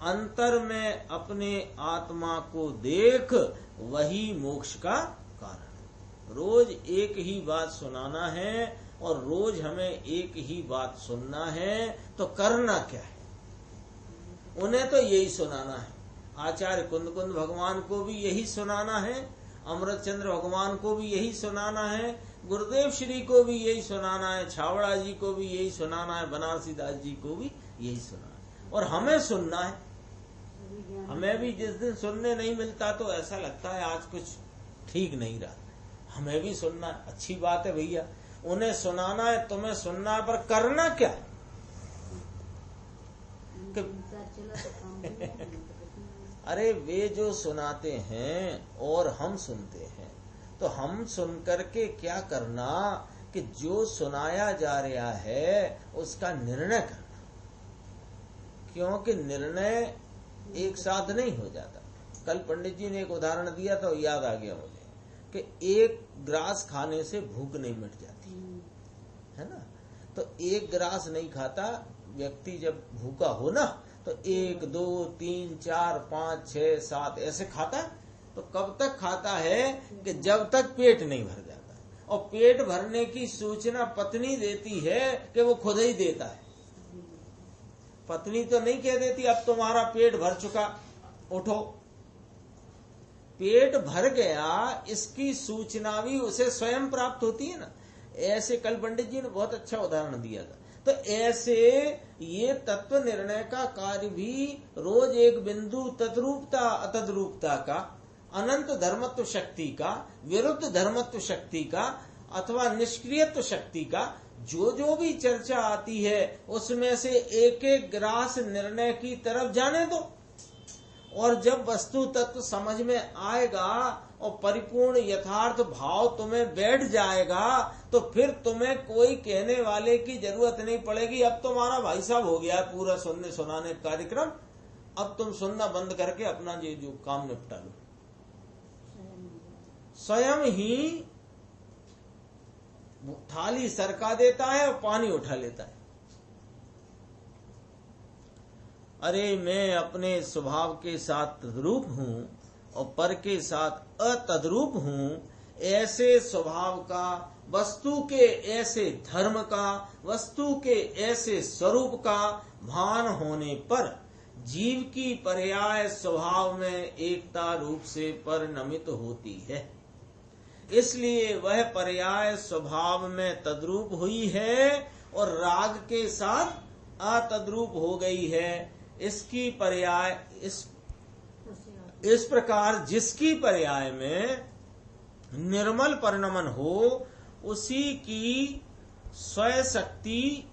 अंतर में अपने आत्मा को देख, वही मोक्ष का कारण। रोज एक ही बात सुनाना है और रोज हमें एक ही बात सुनना है, तो करना क्या है? उन्हें तो यही सुनाना है। आचार्य कुंद भगवान को भी यही सुनाना है, अमृत चंद्र भगवान को भी यही सुनाना है, गुरुदेव श्री को भी यही सुनाना है, छावड़ा जी को भी यही सुनाना है, बनारसी दास जी को भी यही सुनाना है। और हमें सुनना है। हमें भी जिस दिन सुनने नहीं मिलता तो ऐसा लगता है आज कुछ ठीक नहीं रहा। हमें भी सुनना है, अच्छी बात है भैया, उन्हें सुनाना है, तुम्हें सुनना है, पर करना क्या है? अरे वे जो सुनाते हैं और हम सुनते हैं, तो हम सुन करके क्या करना कि जो सुनाया जा रहा है उसका निर्णय करना, क्योंकि निर्णय एक साथ नहीं हो जाता। कल पंडित जी ने एक उदाहरण दिया तो याद आ गया मुझे कि एक ग्रास खाने से भूख नहीं मिट जाती है ना। तो एक ग्रास नहीं खाता व्यक्ति, जब भूखा हो ना तो 1 2 3 4 5 6 7 ऐसे खाता। तो कब तक खाता है कि जब तक पेट नहीं भर जाता। और पेट भरने की सूचना पत्नी देती है कि वो खुद ही देता है। पत्नी तो नहीं कह देती अब तुम्हारा पेट भर चुका, उठो। पेट भर गया इसकी सूचना भी उसे स्वयं प्राप्त होती है ना। ऐसे कल पंडित जी ने बहुत अच्छा उदाहरण दिया था। तो ऐसे ये तत्व निर्णय का कार्य भी रोज एक बिंदु तद्रूपता अतद्रूपता का, अनंत धर्मत्व शक्ति का, विरुद्ध धर्मत्व शक्ति का अथवा निष्क्रियत्व शक्ति का जो भी चर्चा आती है उसमें से एक एक ग्रास निर्णय की तरफ जाने दो। और जब वस्तु तत्व समझ में आएगा और परिपूर्ण यथार्थ भाव तुम्हें बैठ जाएगा तो फिर तुम्हें कोई कहने वाले की जरूरत नहीं पड़ेगी। अब तुम्हारा भाई साहब हो गया है पूरा सुनने सुनाने कार्यक्रम, अब तुम सुनना बंद करके अपना जो काम निपटा लो। स्वयं ही थाली सरका देता है और पानी उठा लेता है। अरे मैं अपने स्वभाव के साथ तद्रूप हूं और पर के साथ अतद्रूप हूं। ऐसे स्वभाव का, वस्तु के ऐसे धर्म का, वस्तु के ऐसे स्वरूप का भान होने पर जीव की पर्याय स्वभाव में एकता रूप से परिणमित होती है। इसलिए वह पर्याय स्वभाव में तद्रूप हुई है और राग के साथ अतद्रूप हो गई है। इसकी पर्याय इस प्रकार जिसकी पर्याय में निर्मल परिणमन हो उसी की स्वशक्ति,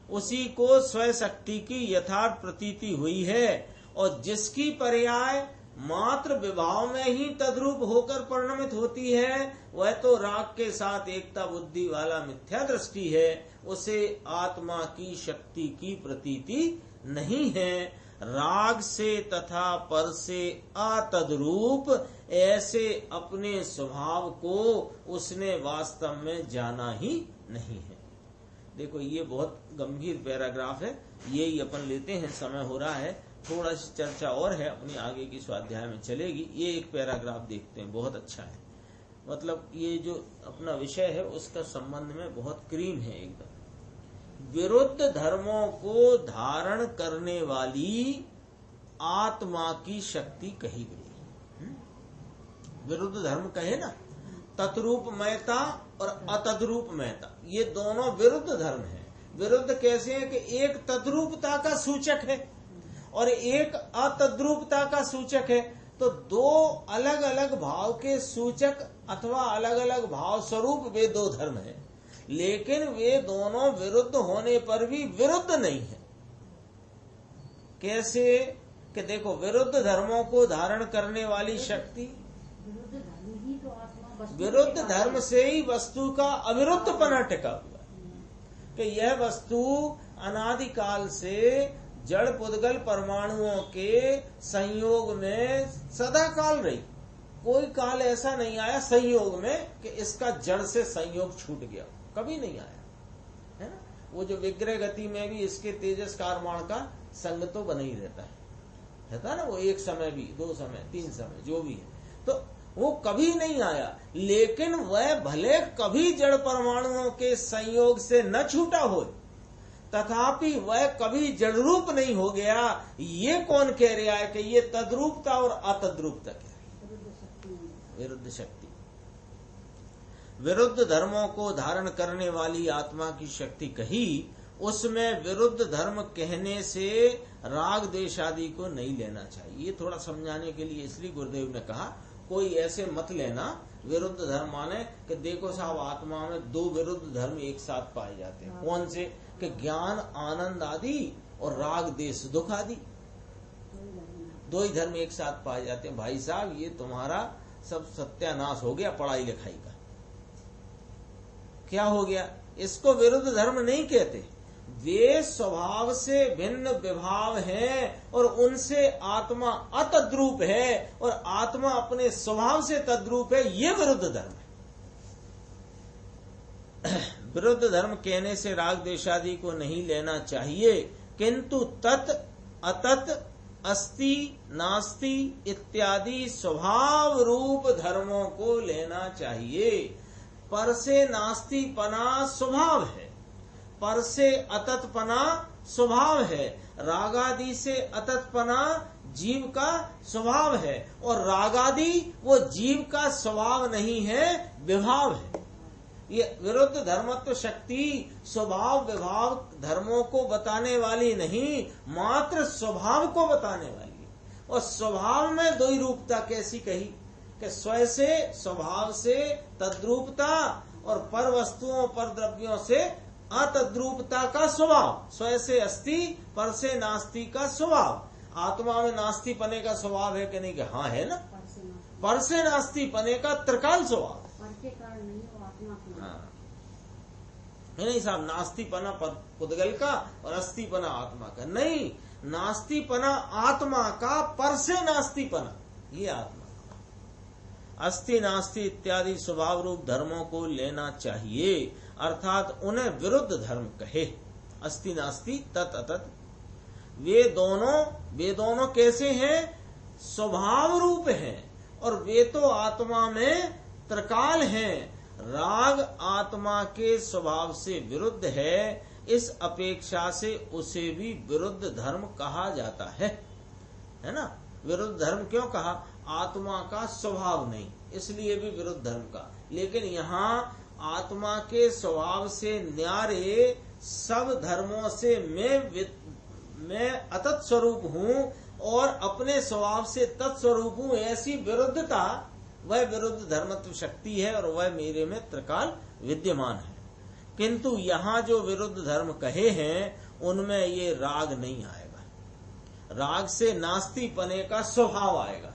उसी को स्वशक्ति की यथार्थ प्रतीति हुई है। और जिसकी पर्याय मात्र विभाव में ही तद्रूप होकर परिणमित होती है वह तो राग के साथ एकता बुद्धि वाला मिथ्या दृष्टि है, उसे आत्मा की शक्ति की प्रतीति नहीं है। राग से तथा पर से अतद्रूप ऐसे अपने स्वभाव को उसने वास्तव में जाना ही नहीं है। देखो ये बहुत गंभीर पैराग्राफ है, यही अपन लेते हैं, समय हो रहा है। थोड़ा सी चर्चा और है, अपनी आगे की स्वाध्याय में चलेगी। ये एक पैराग्राफ देखते हैं, बहुत अच्छा है। मतलब ये जो अपना विषय है उसका संबंध में बहुत क्रीम है एकदम। विरुद्ध धर्मों को धारण करने वाली आत्मा की शक्ति कही गई। विरुद्ध धर्म कहे ना, तद्रूपमयता और अतद्रूपमयता, ये दोनों विरुद्ध धर्म है। विरुद्ध कैसे है कि एक तद्रूपता का सूचक है और एक अतद्रूपता का सूचक है। तो दो अलग अलग भाव के सूचक अथवा अलग अलग भाव स्वरूप वे दो धर्म है, लेकिन वे दोनों विरुद्ध होने पर भी विरुद्ध नहीं है। कैसे कि देखो, विरुद्ध धर्मों को धारण करने वाली शक्ति, विरुद्ध धर्म से ही वस्तु का अविरुद्धपना टिका हुआ है कि यह वस्तु अनादिकाल से जड़ पुद्गल परमाणुओं के संयोग में सदा काल रही। कोई काल ऐसा नहीं आया संयोग में कि इसका जड़ से संयोग छूट गया, कभी नहीं आया, है ना। वो जो विग्रह गति में भी इसके तेजस कारमाण का संग तो बना ही रहता है ना। वो एक समय भी, दो समय, तीन समय, जो भी है, तो वो कभी नहीं आया। लेकिन वह भले कभी जड़ परमाणुओं के संयोग से न छूटा हो, तथापि वह कभी जड़ रूप नहीं हो गया। ये कौन कह रहा है कि ये तद्रूपता और अतद्रूपता क्या है? विरुद्ध शक्ति। विरुद्ध धर्मों को धारण करने वाली आत्मा की शक्ति कही, उसमें विरुद्ध धर्म कहने से राग द्वेष आदि को नहीं लेना चाहिए। ये थोड़ा समझाने के लिए इसलिए गुरुदेव ने कहा, कोई ऐसे मत लेना विरुद्ध धर्म माने कि देखो साहब, आत्मा में दो विरुद्ध धर्म एक साथ पाए जाते हैं। कौन से? कि ज्ञान आनंद आदि और राग देश दुख आदि, दो ही धर्म एक साथ पाए जाते हैं। भाई साहब, ये तुम्हारा सब सत्यानाश हो गया पढ़ाई लिखाई का। क्या हो गया? इसको विरुद्ध धर्म नहीं कहते। वे स्वभाव से भिन्न विभाव हैं और उनसे आत्मा अतद्रूप है और आत्मा अपने स्वभाव से तद्रूप है, ये विरुद्ध धर्म है। विरुद्ध धर्म कहने से राग द्वेषादि को नहीं लेना चाहिए, किंतु तत् अतत् अस्ति नास्ति इत्यादि स्वभाव रूप धर्मों को लेना चाहिए। पर से नास्तिपना स्वभाव है, पर से अतत्पना स्वभाव है, रागादि से अतत्पना जीव का स्वभाव है, और रागादि वो जीव का स्वभाव नहीं है, विभाव है। ये विरुद्ध धर्मत्व शक्ति स्वभाव विभाव धर्मों को बताने वाली नहीं, मात्र स्वभाव को बताने वाली है। और स्वभाव में दो ही रूपता कैसी कही कि स्वयं से स्वभाव से तद्रूपता और पर वस्तुओं पर द्रव्यों से अतद्रूपता का स्वभाव। स्वयं से अस्ति, पर से नास्ति का स्वभाव। आत्मा में नास्ति पने का स्वभाव है कि नहीं? कि हाँ है ना। पर से नास्ति पने का त्रिकाल स्वभाव। हाँ है नहीं साहब, नास्तिपना पुद्गल का और अस्तिपना आत्मा का नहीं। नास्तिपना आत्मा का, पर से नास्तिपना ये आत्मा। अस्ति नास्ति इत्यादि स्वभाव रूप धर्मों को लेना चाहिए, अर्थात उन्हें विरुद्ध धर्म कहे। अस्ति नास्ति तत् अतत्, वे दोनों कैसे हैं? स्वभाव रूप हैं, और वे तो आत्मा में त्रिकाल हैं। राग आत्मा के स्वभाव से विरुद्ध है, इस अपेक्षा से उसे भी विरुद्ध धर्म कहा जाता है ना। विरुद्ध धर्म क्यों कहा? आत्मा का स्वभाव नहीं, इसलिए भी विरुद्ध धर्म का। लेकिन यहाँ आत्मा के स्वभाव से न्यारे सब धर्मों से मैं अतत् स्वरूप हूँ और अपने स्वभाव से तत्स्वरूप हूँ, ऐसी विरुद्धता वह विरुद्ध धर्मत्व शक्ति है और वह मेरे में त्रिकाल विद्यमान है। किंतु यहाँ जो विरुद्ध धर्म कहे हैं उनमें ये राग नहीं आएगा। राग से नास्ति पने का स्वभाव आएगा।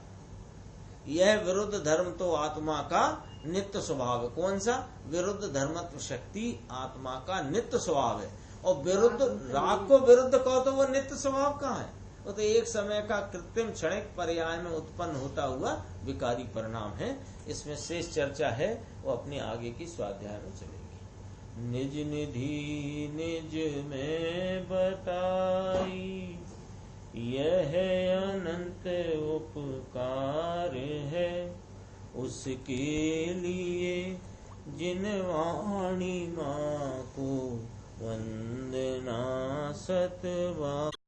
यह विरुद्ध धर्म तो आत्मा का नित्य स्वभाव है। कौन सा? विरुद्ध धर्मत्व शक्ति आत्मा का नित्य स्वभाव है। और विरुद्ध राग को विरुद्ध कहो तो वो नित्य स्वभाव कहाँ है? वो तो एक समय का कृत्रिम क्षणिक पर्याय में उत्पन्न होता हुआ विकारी परिणाम है। इसमें शेष चर्चा है, वो अपनी आगे की स्वाध्याय में चलेगी। निज निधि निज में बताई, यह अनंत उपकार है उसके लिए जिन वाणी माँ को वंदना सतबा।